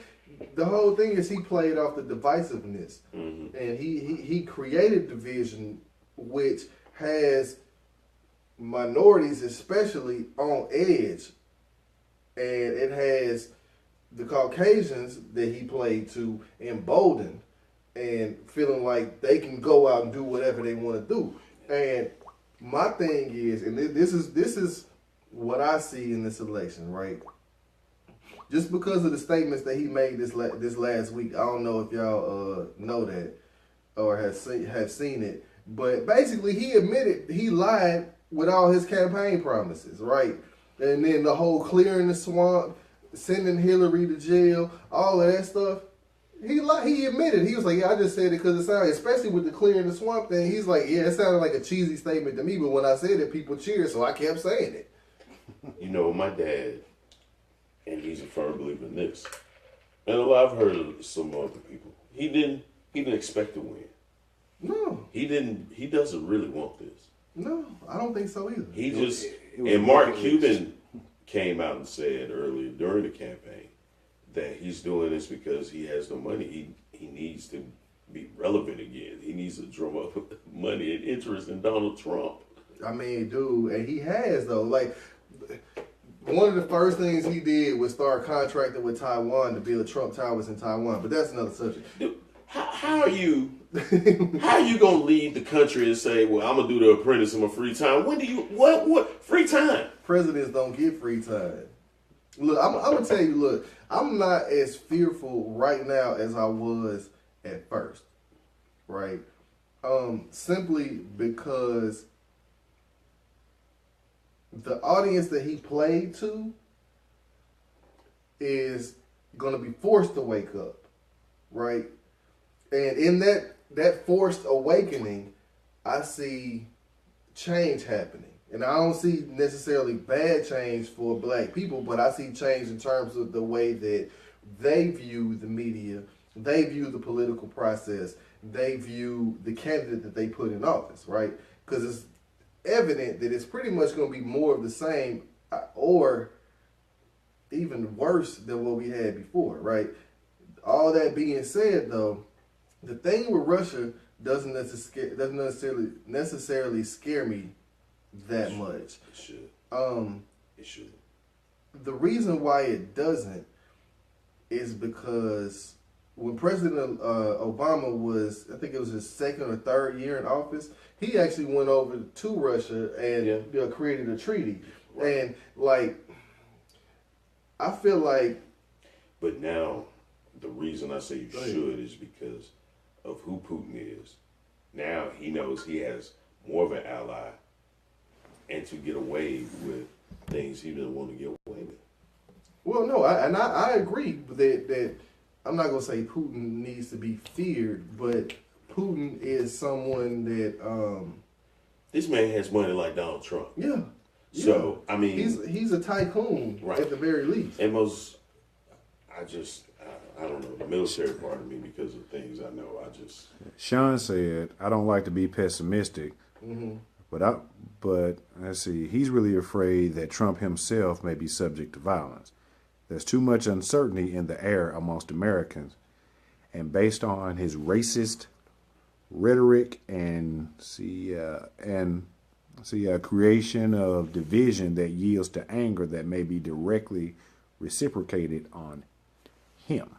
the whole thing is he played off the divisiveness, Mm-hmm. and he created division, which has minorities especially on edge, and it has the Caucasians that he played to emboldened and feeling like they can go out and do whatever they want to do. And my thing is, and this is what I see in this election, right? Just because of the statements that he made this last week, I don't know if y'all know that or have seen it, but basically he admitted he lied with all his campaign promises, right? And then the whole clearing the swamp, sending Hillary to jail, all of that stuff. He admitted. He was like, yeah, I just said it because it sounded, especially with the clearing the swamp thing, he's like, yeah, it sounded like a cheesy statement to me, but when I said it, people cheered, so I kept saying it. You know, my dad, and he's a firm believer in this, and a lot I've heard of some other people, he didn't expect to win. No. He doesn't really want this. No, I don't think so either. He just, and Mark Cuban came out and said earlier during the campaign that he's doing this because he has no money. He needs to be relevant again. He needs to drum up money and interest in Donald Trump. I mean, dude, and he has though. Like, one of the first things he did was start contracting with Taiwan to build Trump Towers in Taiwan. But that's another subject. Dude, how are you gonna leave the country and say, well, I'm gonna do The Apprentice in my free time? When do you what free time? Presidents don't get free time. Look, I'm gonna tell you. Look, I'm not as fearful right now as I was at first. Right? Simply because the audience that he played to is gonna be forced to wake up. Right? And in that forced awakening, I see change happening. And I don't see necessarily bad change for black people, but I see change in terms of the way that they view the media, they view the political process, they view the candidate that they put in office, right? Because it's evident that it's pretty much going to be more of the same or even worse than what we had before, right? All that being said, though, the thing with Russia doesn't necessarily scare me that much. It should. It should. The reason why it doesn't is because when President Obama was, I think it was his second or third year in office, he actually went over to Russia and created a treaty. Right. And like, I feel like. But now, the reason I say you should is because of who Putin is. Now he knows he has more of an ally, and to get away with things he didn't want to get away with. Well, no, I agree that I'm not gonna say Putin needs to be feared, but Putin is someone that this man has money like Donald Trump. Yeah. So I mean, he's a tycoon, right, at the very least. And I don't know, the military part of me, because of things I know, Sean said, I don't like to be pessimistic, but let's see, he's really afraid that Trump himself may be subject to violence. There's too much uncertainty in the air amongst Americans, and based on his racist rhetoric and creation of division that yields to anger that may be directly reciprocated on him.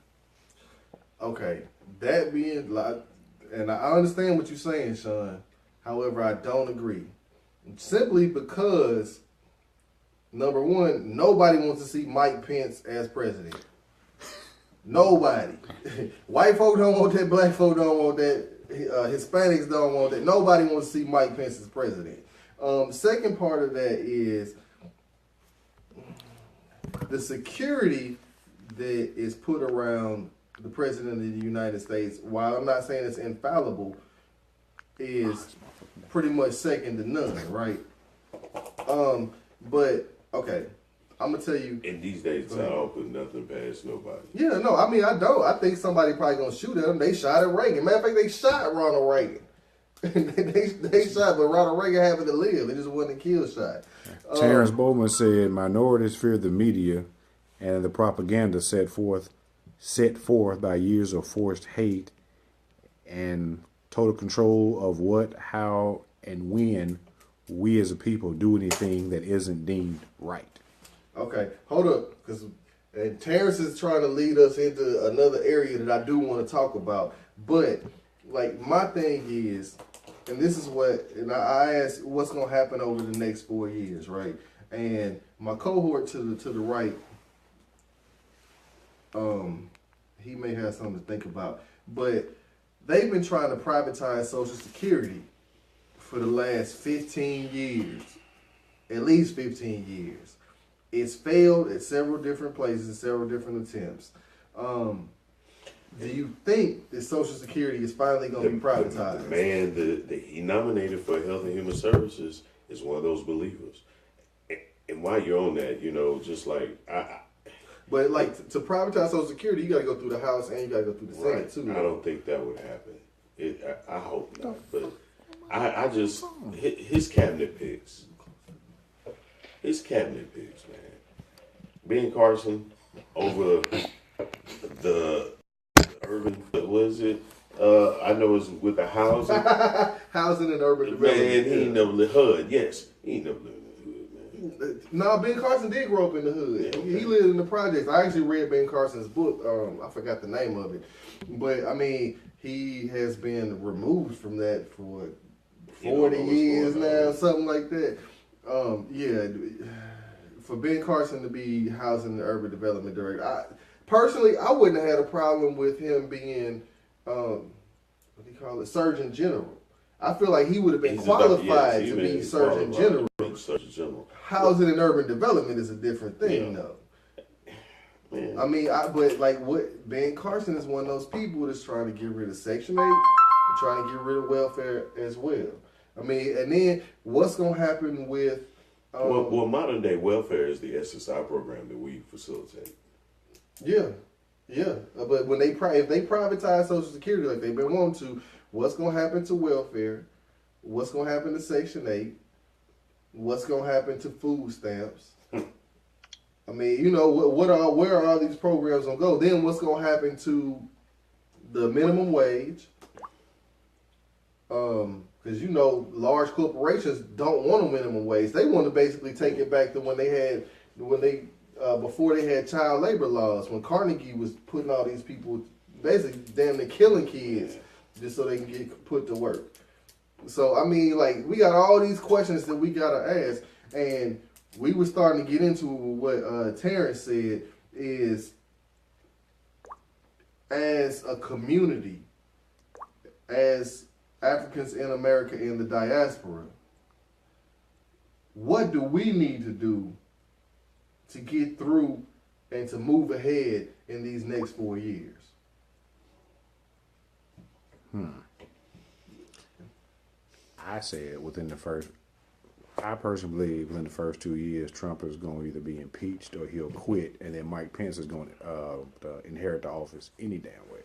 Okay, that being like, and I understand what you're saying, Sean. However, I don't agree. Simply because, number one, nobody wants to see Mike Pence as president. Nobody. White folk don't want that. Black folk don't want that. Hispanics don't want that. Nobody wants to see Mike Pence as president. Second part of that is the security that is put around the president of the United States. While I'm not saying it's infallible, is pretty much second to none, right? But okay, I'm gonna tell you. In these days, I don't put nothing past nobody. Yeah, no, I mean I don't. I think somebody probably gonna shoot at him. They shot at Reagan. Matter of fact, they shot Ronald Reagan. they shot, but Ronald Reagan happened to live. It just wasn't a kill shot. Terrence Bowman said, "Minorities fear the media and the propaganda set forth by years of forced hate and total control of what, how, and when we as a people do anything that isn't deemed right." Okay, hold up, because Terrence is trying to lead us into another area that I do want to talk about. But like my thing is, and this is what, and I asked, what's gonna happen over the next 4 years, right? And my cohort to the right, he may have something to think about, but they've been trying to privatize Social Security for the last 15 years, at least 15 years. It's failed at several different places, several different attempts. Do you think that Social Security is finally going to be privatized? The man that he nominated for Health and Human Services is one of those believers. And while you're on that, just like but like to privatize Social Security, you got to go through the House and you got to go through the Senate too. I don't think that would happen. I hope not. But I just his cabinet picks. His cabinet picks, man. Ben Carson over the urban, what is it? I know it's with the housing. Housing and urban development. Man, he ain't never lived HUD. Yes, he ain't never lived in the hood, man. No, Ben Carson did grow up in the hood. Yeah, okay. He lived in the projects. I actually read Ben Carson's book. I forgot the name of it. But, I mean, he has been removed from that for 40 years now, something like that. Yeah, for Ben Carson to be Housing and Urban Development Director, personally, I wouldn't have had a problem with him being, what do you call it, Surgeon General. I feel like he would have been qualified to be Surgeon General. Housing and Urban Development is a different thing, though. Man. I mean, but like what Ben Carson is one of those people that's trying to get rid of Section 8 and trying to get rid of welfare as well. I mean, and then what's going to happen with... well, modern day welfare is the SSI program that we facilitate. Yeah. But when if they privatize Social Security like they've been wanting to, what's going to happen to welfare? What's going to happen to Section 8? What's going to happen to food stamps? I mean, where are all these programs going to go? Then what's going to happen to the minimum wage? Because large corporations don't want a minimum wage. They want to basically take it back to before they had child labor laws, when Carnegie was putting all these people basically damn near killing kids just so they can get put to work. So I mean, like, we got all these questions that we gotta ask, and we were starting to get into what Terrence said is, as a community, as Africans in America in the diaspora, what do we need to do to get through and to move ahead in these next 4 years? I personally believe within the first 2 years, Trump is going to either be impeached or he'll quit, and then Mike Pence is going to inherit the office any damn way.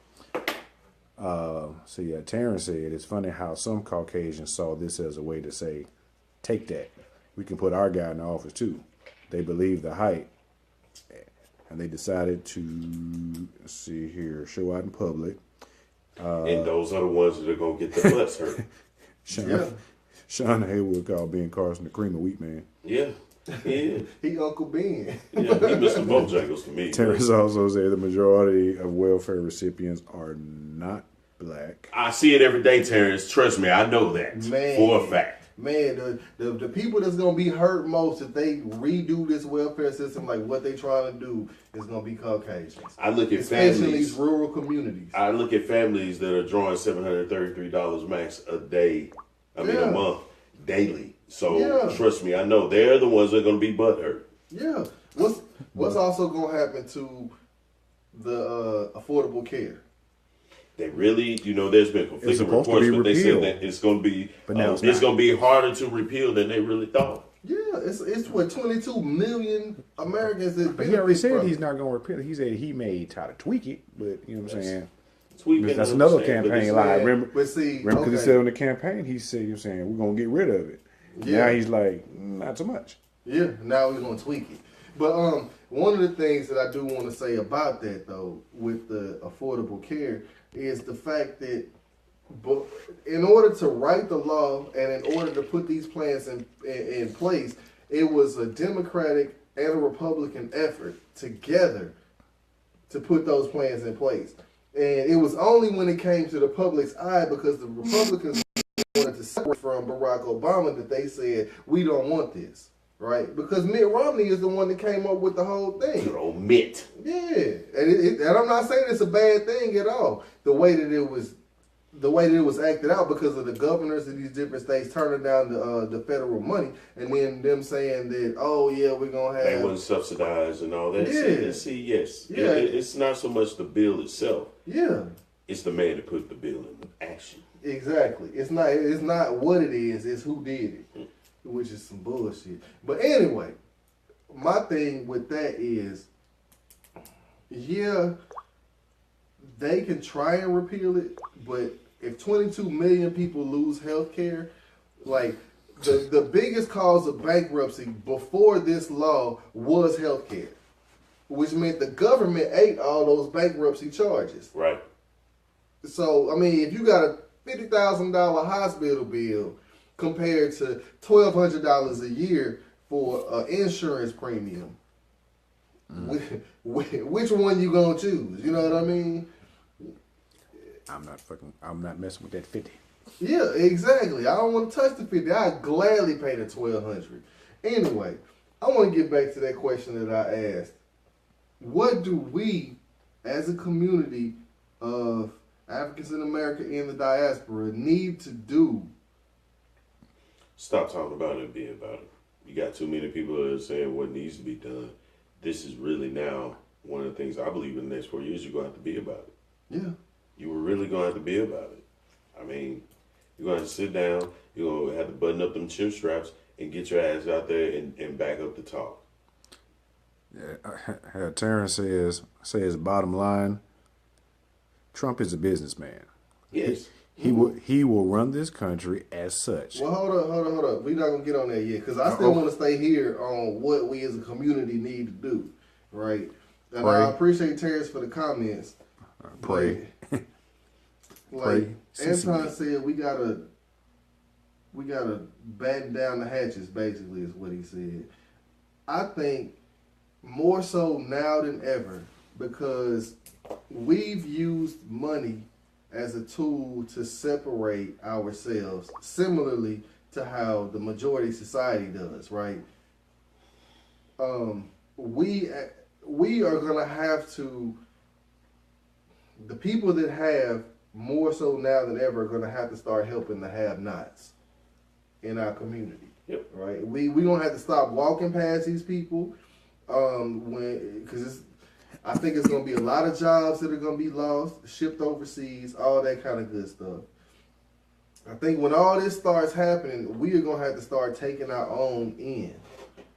So yeah, Terrence said, it's funny how some Caucasians saw this as a way to say, take that. We can put our guy in the office too. They believe the hype, and they decided to, show out in public. And those are the ones that are going to get the butts hurt. Sean Haywood called Ben Carson the cream of wheat man. Yeah. Yeah. He Uncle Ben. Yeah, he Mr. Bojangles to me. Terrence also said the majority of welfare recipients are not black. I see it every day, Terrence. Trust me, I know that for a fact. Man, the people that's going to be hurt most if they redo this welfare system like what they trying to do is going to be Caucasians. I look at especially in these rural communities. I look at families that are drawing $733 max a day. A month, daily. So trust me, I know they're the ones that are going to be butthurt. Yeah. What's also going to happen to the affordable care? They really, there's been conflicting supposed to reports, be but they said repealed. that it's going to be, But now it's it's not. going to be harder to repeal than they really thought. Yeah, it's what 22 million Americans that. But he already said he's not going to repeal it. He said he may try to tweak it, but you know what I'm saying. Tweaking, That's another campaign lie. Remember, But see, because he said on the campaign, he said, you know what I'm saying, we're going to get rid of it. Yeah. Now he's like, not so much. Yeah, now we're gonna tweak it. But one of the things that I do want to say about that though, with the Affordable Care, is the fact that, but in order to write the law and in order to put these plans in place, it was a Democratic and a Republican effort together to put those plans in place. And it was only when it came to the public's eye, because the Republicans wanted to separate from Barack Obama, that they said, we don't want this. Right? Because Mitt Romney is the one that came up with the whole thing. Good old Mitt. Yeah. And I'm not saying it's a bad thing at all. The way that it was acted out, because of the governors of these different states turning down the federal money, and then them saying that, oh yeah, we're gonna have, they wouldn't subsidize and all that. Yeah. See, yes. Yeah. It's not so much the bill itself. Yeah. It's the man that put the bill into action. Exactly. It's not what it is, it's who did it. Which is some bullshit. But anyway, my thing with that is, yeah, they can try and repeal it, but if 22 million people lose health care, like the biggest cause of bankruptcy before this law was health care, which meant the government ate all those bankruptcy charges. Right. So, I mean, if you got a $50,000 hospital bill compared to $1,200 a year for an insurance premium, which one you gonna choose? You know what I mean? I'm not messing with that 50. Yeah, exactly. I don't want to touch the 50. I'd gladly pay the $1,200. Anyway, I want to get back to that question that I asked. What do we, as a community of Africans in America and the diaspora, need to do? Stop talking about it and be about it. You got too many people that are saying what needs to be done. This is really now one of the things I believe in the next 4 years you're going to have to be about it. Yeah. You were really going to have to be about it. I mean, you're going to have to sit down, you're going to have to button up them chin straps and get your ass out there and back up the talk. Yeah, Terrence says bottom line, Trump is a businessman. Yes. He will run this country as such. Well, hold up. We're not going to get on that yet, because I still want to stay here on what we as a community need to do, right? And Pray. I appreciate Terrence for the comments. Pray. Like Pray. Anton said, we gotta batten down the hatches, basically, is what he said. I think more so now than ever, because we've used money as a tool to separate ourselves, similarly to how the majority of society does, right? We are gonna have to, the people that have, more so now than ever, are gonna have to start helping the have-nots in our community. Yep. Right. We gonna have to stop walking past these people, because I think it's gonna be a lot of jobs that are gonna be lost, shipped overseas, all that kind of good stuff. I think when all this starts happening, we are gonna have to start taking our own in,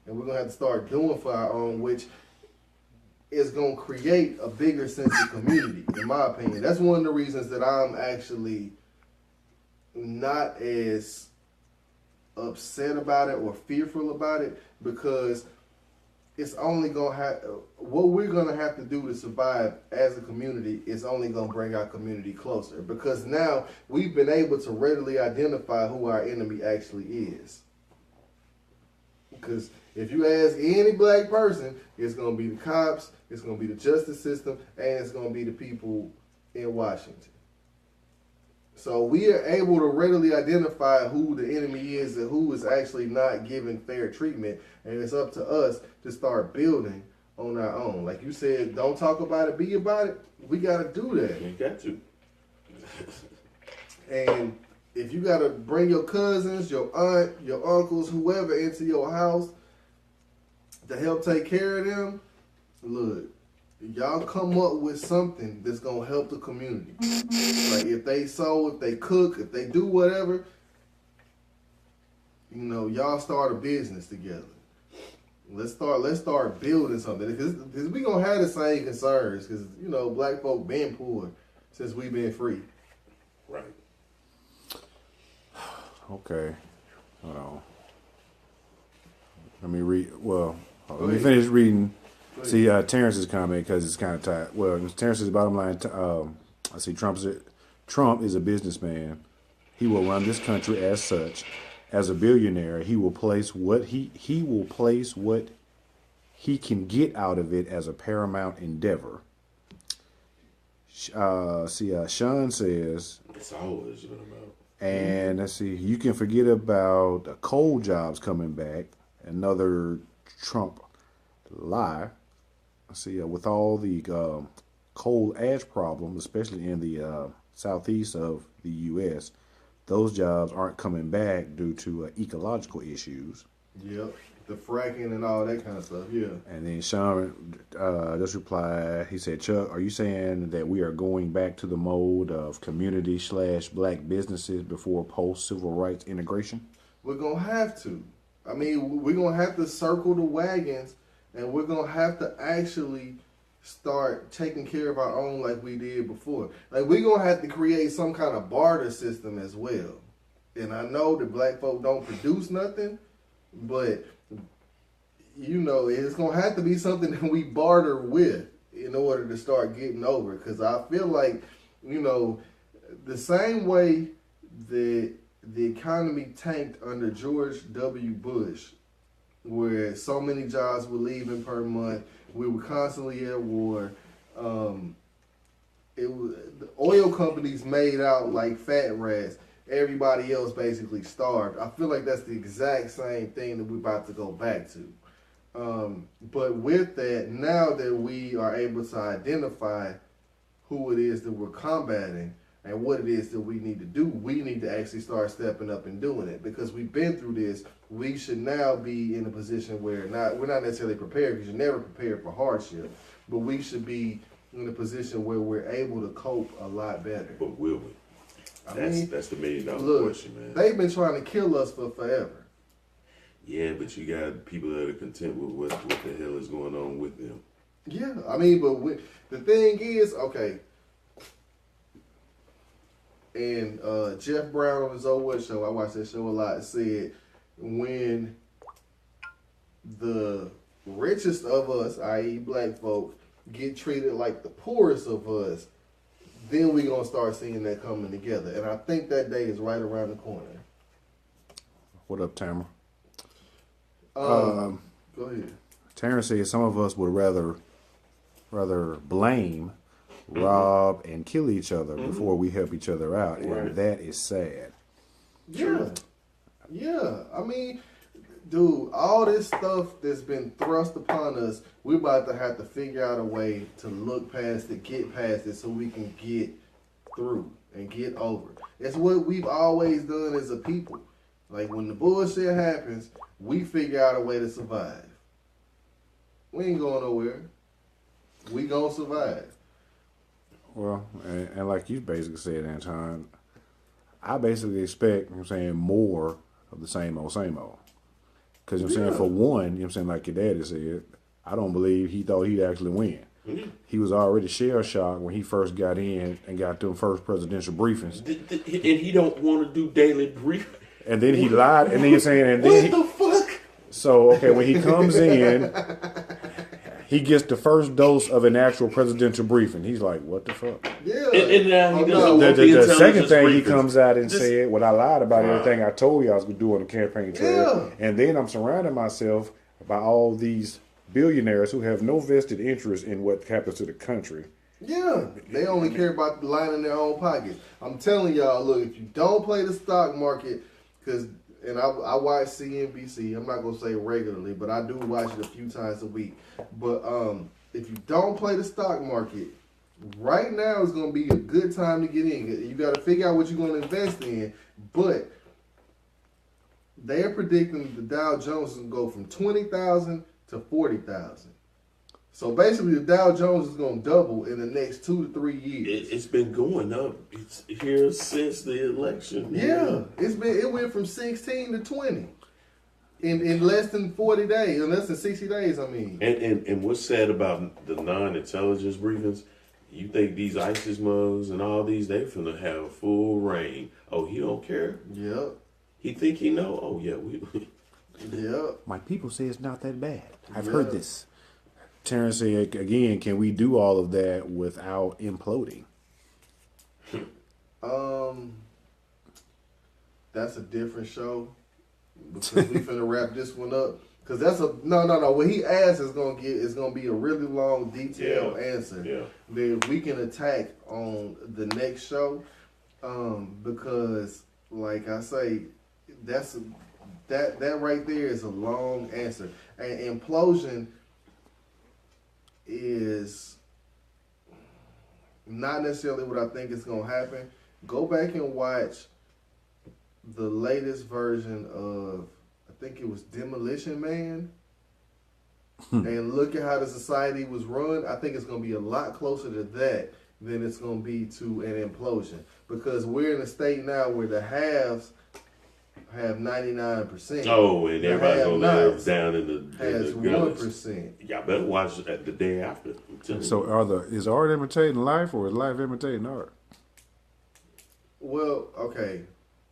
and we're gonna have to start doing for our own, which is gonna create a bigger sense of community, in my opinion. That's one of the reasons that I'm actually not as upset about it or fearful about it, because it's only gonna have, what we're gonna have to do to survive as a community is only gonna bring our community closer, because now we've been able to readily identify who our enemy actually is. Because if you ask any black person, it's gonna be the cops, it's gonna be the justice system, and it's gonna be the people in Washington. So we are able to readily identify who the enemy is and who is actually not giving fair treatment. And it's up to us to start building on our own. Like you said, don't talk about it, be about it. We got to do that. You got to. And if you got to bring your cousins, your aunt, your uncles, whoever into your house to help take care of them, look, y'all come up with something that's gonna help the community. Like if they sew, if they cook, if they do whatever, you know, y'all start a business together. Let's start building something because we gonna have the same concerns because you know black folk been poor since we been free. Right. Okay. Hold on. Let me read. Well, let me finish reading. See Terrence's comment because it's kind of tight. Well, Terrence's bottom line. I see Trump is a businessman. He will run this country as such. As a billionaire, he will place what he can get out of it as a paramount endeavor. Sean says. It's always been about. And let's see, you can forget about coal jobs coming back. Another Trump lie. Let's see, with all the coal ash problems, especially in the southeast of the U.S., those jobs aren't coming back due to ecological issues. Yep, the fracking and all that kind of stuff, yeah. And then Sean just replied, he said, Chuck, are you saying that we are going back to the mode of community/black businesses before post-civil rights integration? We're going to have to. I mean, we're going to have to circle the wagons and we're going to have to actually start taking care of our own like we did before. Like, we're going to have to create some kind of barter system as well. And I know that black folk don't produce nothing, but, you know, it's going to have to be something that we barter with in order to start getting over. Because I feel like, you know, the same way that the economy tanked under George W. Bush, where so many jobs were leaving per month, we were constantly at war. It was the oil companies made out like fat rats. Everybody else basically starved. I feel like that's the exact same thing that we're about to go back to. But with that, now that we are able to identify who it is that we're combating and what it is that we need to do, we need to actually start stepping up and doing it. Because we've been through this, we should now be in a position where we're not necessarily prepared, because you're never prepared for hardship, but we should be in a position where we're able to cope a lot better. But will we? That's the $1 million question, man. They've been trying to kill us for forever. Yeah, but you got people that are content with what the hell is going on with them. Yeah, I mean, but the thing is, okay, and Jeff Brown on his old What Show, I watch that show a lot, said when the richest of us, i.e. black folk, get treated like the poorest of us, then we're going to start seeing that coming together. And I think that day is right around the corner. What up, Tamara? Go ahead. Terrence says some of us would rather blame, rob, and kill each other before we help each other out. And that is sad. Yeah. Yeah. I mean, dude, all this stuff that's been thrust upon us, we're about to have to figure out a way to look past it, get past it, so we can get through and get over. It's what we've always done as a people. Like, when the bullshit happens, we figure out a way to survive. We ain't going nowhere. We gonna survive. Well, and like you basically said, Anton, I basically expect, more of the same old, same old. Because, for one, like your daddy said, I don't believe he thought he'd actually win. Mm-hmm. He was already shell-shocked when he first got in and got them first presidential briefings. And he don't want to do daily briefings. And then he lied, and then you're saying, and then what the fuck? So, okay, when he comes in, he gets the first dose of an actual presidential briefing. He's like, what the fuck? Yeah. And now he doesn't want the second thing briefings. He comes out and said, well, I lied about everything I told you I was going to do on the campaign trail. Yeah. And then I'm surrounding myself by all these billionaires who have no vested interest in what happens to the country. Yeah. They only care about lining their own pockets. I'm telling y'all, look, if you don't play the stock market, and I watch CNBC. I'm not going to say regularly, but I do watch it a few times a week. But if you don't play the stock market, right now is going to be a good time to get in. You got to figure out what you're going to invest in. But they're predicting that the Dow Jones is going to go from 20,000 to 40,000. So basically, the Dow Jones is going to double in the next 2 to 3 years. It's been going up. It's here since the election. Yeah, it went from 16 to 20 in less than 40 days, in less than 60 days. I mean, And what's sad about the non-intelligence briefings? You think these ISIS mugs and all these, they finna have full reign. Oh, he don't care. Yep. He think he know. Oh yeah, we. Yep. My people say it's not that bad. I've heard this. Terrence said again, can we do all of that without imploding? That's a different show because we finna wrap this one up. Cause that's no. What he asked is gonna be a really long, detailed answer that we can attack on the next show. Because like I say, that right there is a long answer. And implosion is not necessarily what I think is gonna happen. Go back and watch the latest version of, I think it was Demolition Man, and look at how the society was run. I think it's going to be a lot closer to that than it's going to be to an implosion, because we're in a state now where the haves have 99%. Oh, and everybody's gonna live down in the has 1%. Y'all better watch it the day after. So is art imitating life or is life imitating art? Well, okay.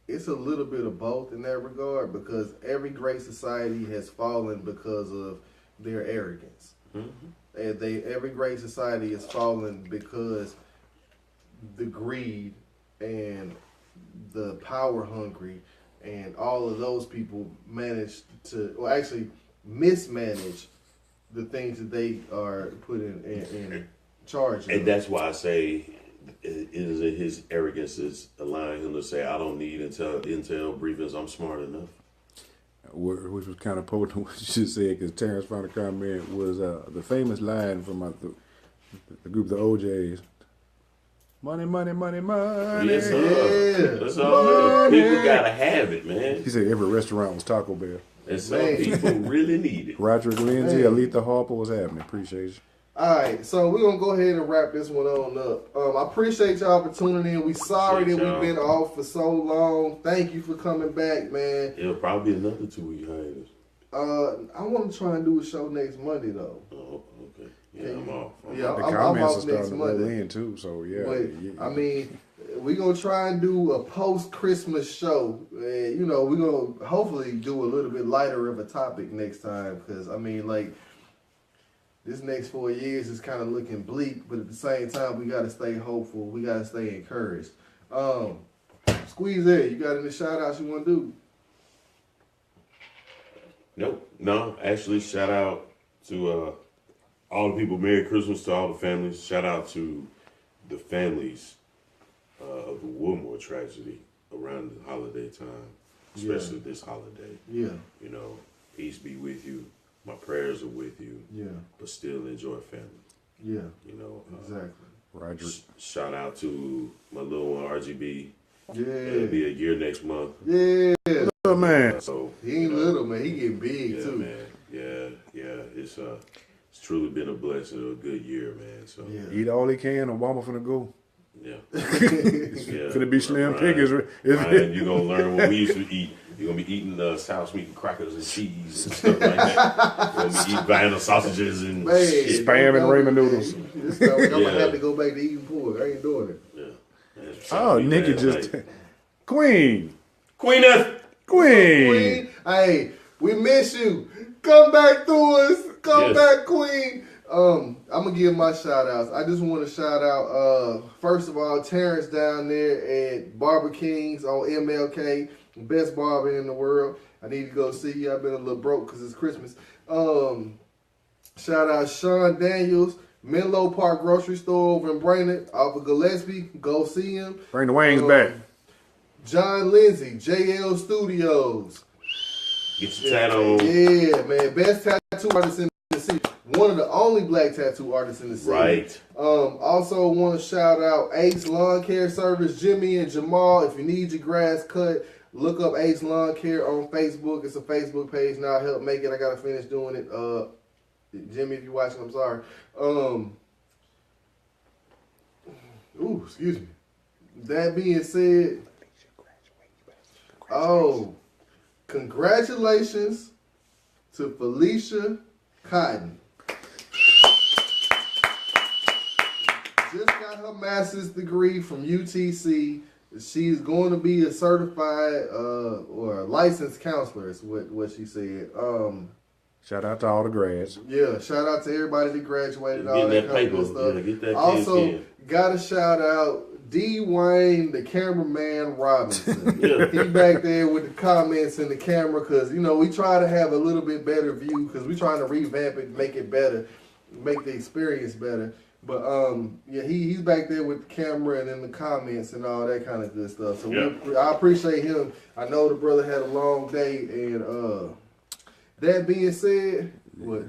It's a little bit of both in that regard, because every great society has fallen because of their arrogance. Mm-hmm. And every great society has fallen because the greed and the power hungry and all of those people managed to, or actually mismanage the things that they are put in charge of. And that's why I say his arrogance is allowing him to say, I don't need intel briefings, I'm smart enough. Which was kind of potent what you just said, because Terrence found a comment was the famous line from the group, the OJs. Money, money, money, money. Yes, sir. That's all. People gotta have it, man. He said every restaurant was Taco Bell. And some people really need it. Roderick Lindsay, Aletha Harper, what's happening? Appreciate you. All right, so we're going to go ahead and wrap this one on up. I appreciate y'all for tuning in. We sorry that we've been off for so long. Thank you for coming back, man. It'll probably be another 2-week hiatus. I want to try and do a show next Monday, though. Oh, okay. Yeah, I'm off. The comments are starting to roll in, too, so yeah. But, I mean, we're going to try and do a post-Christmas show. We're going to hopefully do a little bit lighter of a topic next time, because, I mean, like, this next 4 years is kind of looking bleak, but at the same time, we got to stay hopeful. We got to stay encouraged. Squeeze there. You got any shout-outs you want to do? Nope. No, actually, shout out to all the people. Merry Christmas to all the families. Shout out to the families of the Wilmore tragedy around the holiday time, especially this holiday. Yeah. Peace be with you. My prayers are with you. Yeah. But still enjoy family. Yeah. Exactly. Roger. Shout out to my little one, RGB. Yeah. It'll be a year next month. Yeah. Little man. So he ain't little, man. He getting big, too. Man. Yeah. It's truly been a blessing, a good year, man. So eat all he can, Obama finna go. Yeah. Finna be Slim Pickens. Ryan, you're gonna learn what we used to eat. You're gonna be eating sour sweet crackers and cheese and stuff like that. You're gonna be eating vinyl sausages and shit. Spam and ramen noodles. I'm gonna have to go back to eating pork. I ain't doing it. Yeah. Oh, Nikki just Queen. Queeneth. Queen. Hey, we miss you. Come back to us. Come back, Queen. I'm gonna give my shout outs. I just want to shout out first of all Terrence down there at Barber Kings on MLK, best barber in the world. I need to go see you. I've been a little broke because it's Christmas. Shout out Sean Daniels, Menlo Park Grocery Store over in Brainerd off of Gillespie. Go see him. Bring the wings back. John Lindsay, JL Studios. Get your tattoo. Yeah, man. Best tattoo artist in the city. One of the only black tattoo artists in the city. Right. Also want to shout out Ace Lawn Care Service, Jimmy and Jamal. If you need your grass cut, look up Ace Lawn Care on Facebook. It's a Facebook page now. Help make it. I got to finish doing it. Jimmy, if you're watching, I'm sorry. Excuse me. That being said, congratulations to Felicia Cotton. Just got her master's degree from UTC. She's going to be a certified or a licensed counselor, is what she said. Shout out to all the grads. Yeah, shout out to everybody that graduated. Getting all that kind paper. of good stuff. Yeah, get that Also, got to shout out D. Wayne, the cameraman Robinson. He back there with the comments in the camera because, you know, we try to have a little bit better view because we trying to revamp it, make it better, make the experience better. But yeah, he's back there with the camera and in the comments and all that kind of good stuff. So I appreciate him. I know the brother had a long day, and that being said, what?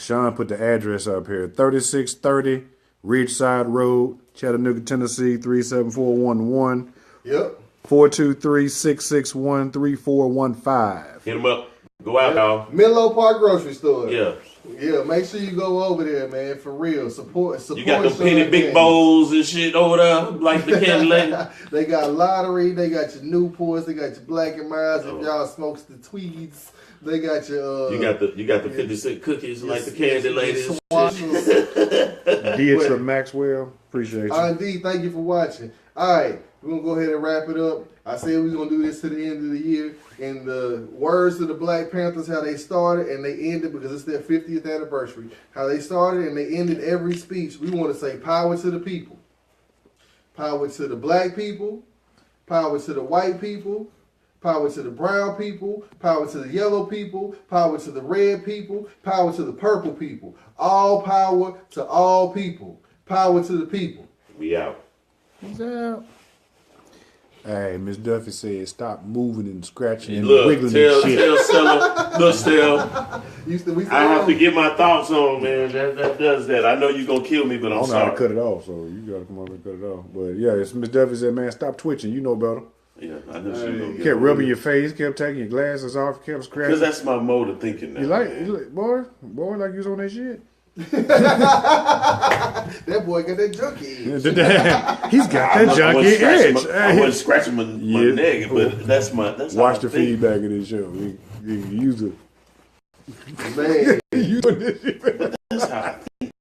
Sean put the address up here: 3630 Ridgeside Road, Chattanooga, Tennessee 37411. Yep. 423-661-3415. Hit him up. Go out, y'all. Menlo Park Grocery Store. Yeah. Yeah, make sure you go over there, man, for real. Support. You got the penny big bowls and shit over there, like the candy lady. They got lottery. They got your Newports. They got your Black and Milds. If y'all smokes the Tweeds, they got your. You got the 50-cent cookies like the candy ladies. Deidre Maxwell, appreciate you. Indeed, thank you for watching. All right, we're gonna go ahead and wrap it up. I said we was gonna do this to the end of the year. In the words of the Black Panthers, how they started and they ended, because it's their 50th anniversary. How they started and they ended every speech. We want to say power to the people, power to the black people, power to the white people, power to the brown people, power to the yellow people, power to the red people, power to the purple people. All power to all people. Power to the people. We out. Peace out. Hey, Miss Duffy said, stop moving and scratching and Look, wiggling tell and shit. Stella, look, Stella. I have to get my thoughts on, man. That does that. I know you're going to kill me, but I I'm don't know how to sorry. cut it off, so you got to come over and cut it off. But yeah, it's Miss Duffy said, man, stop twitching. You know better. Yeah, I know she going to Kept rubbing your face, kept taking your glasses off, kept scratching. Because that's my mode of thinking now. You like, boy, like you was on that shit. That boy got that junkie. He's got that junkie itch. I wasn't scratching my neck, but that's Watch the feedback of this show. You use it. Man. You doing this shit. That's how I think,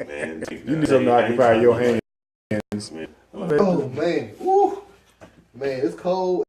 man. You need something to occupy your hands. Man. Oh, man. Woo. Man, it's cold.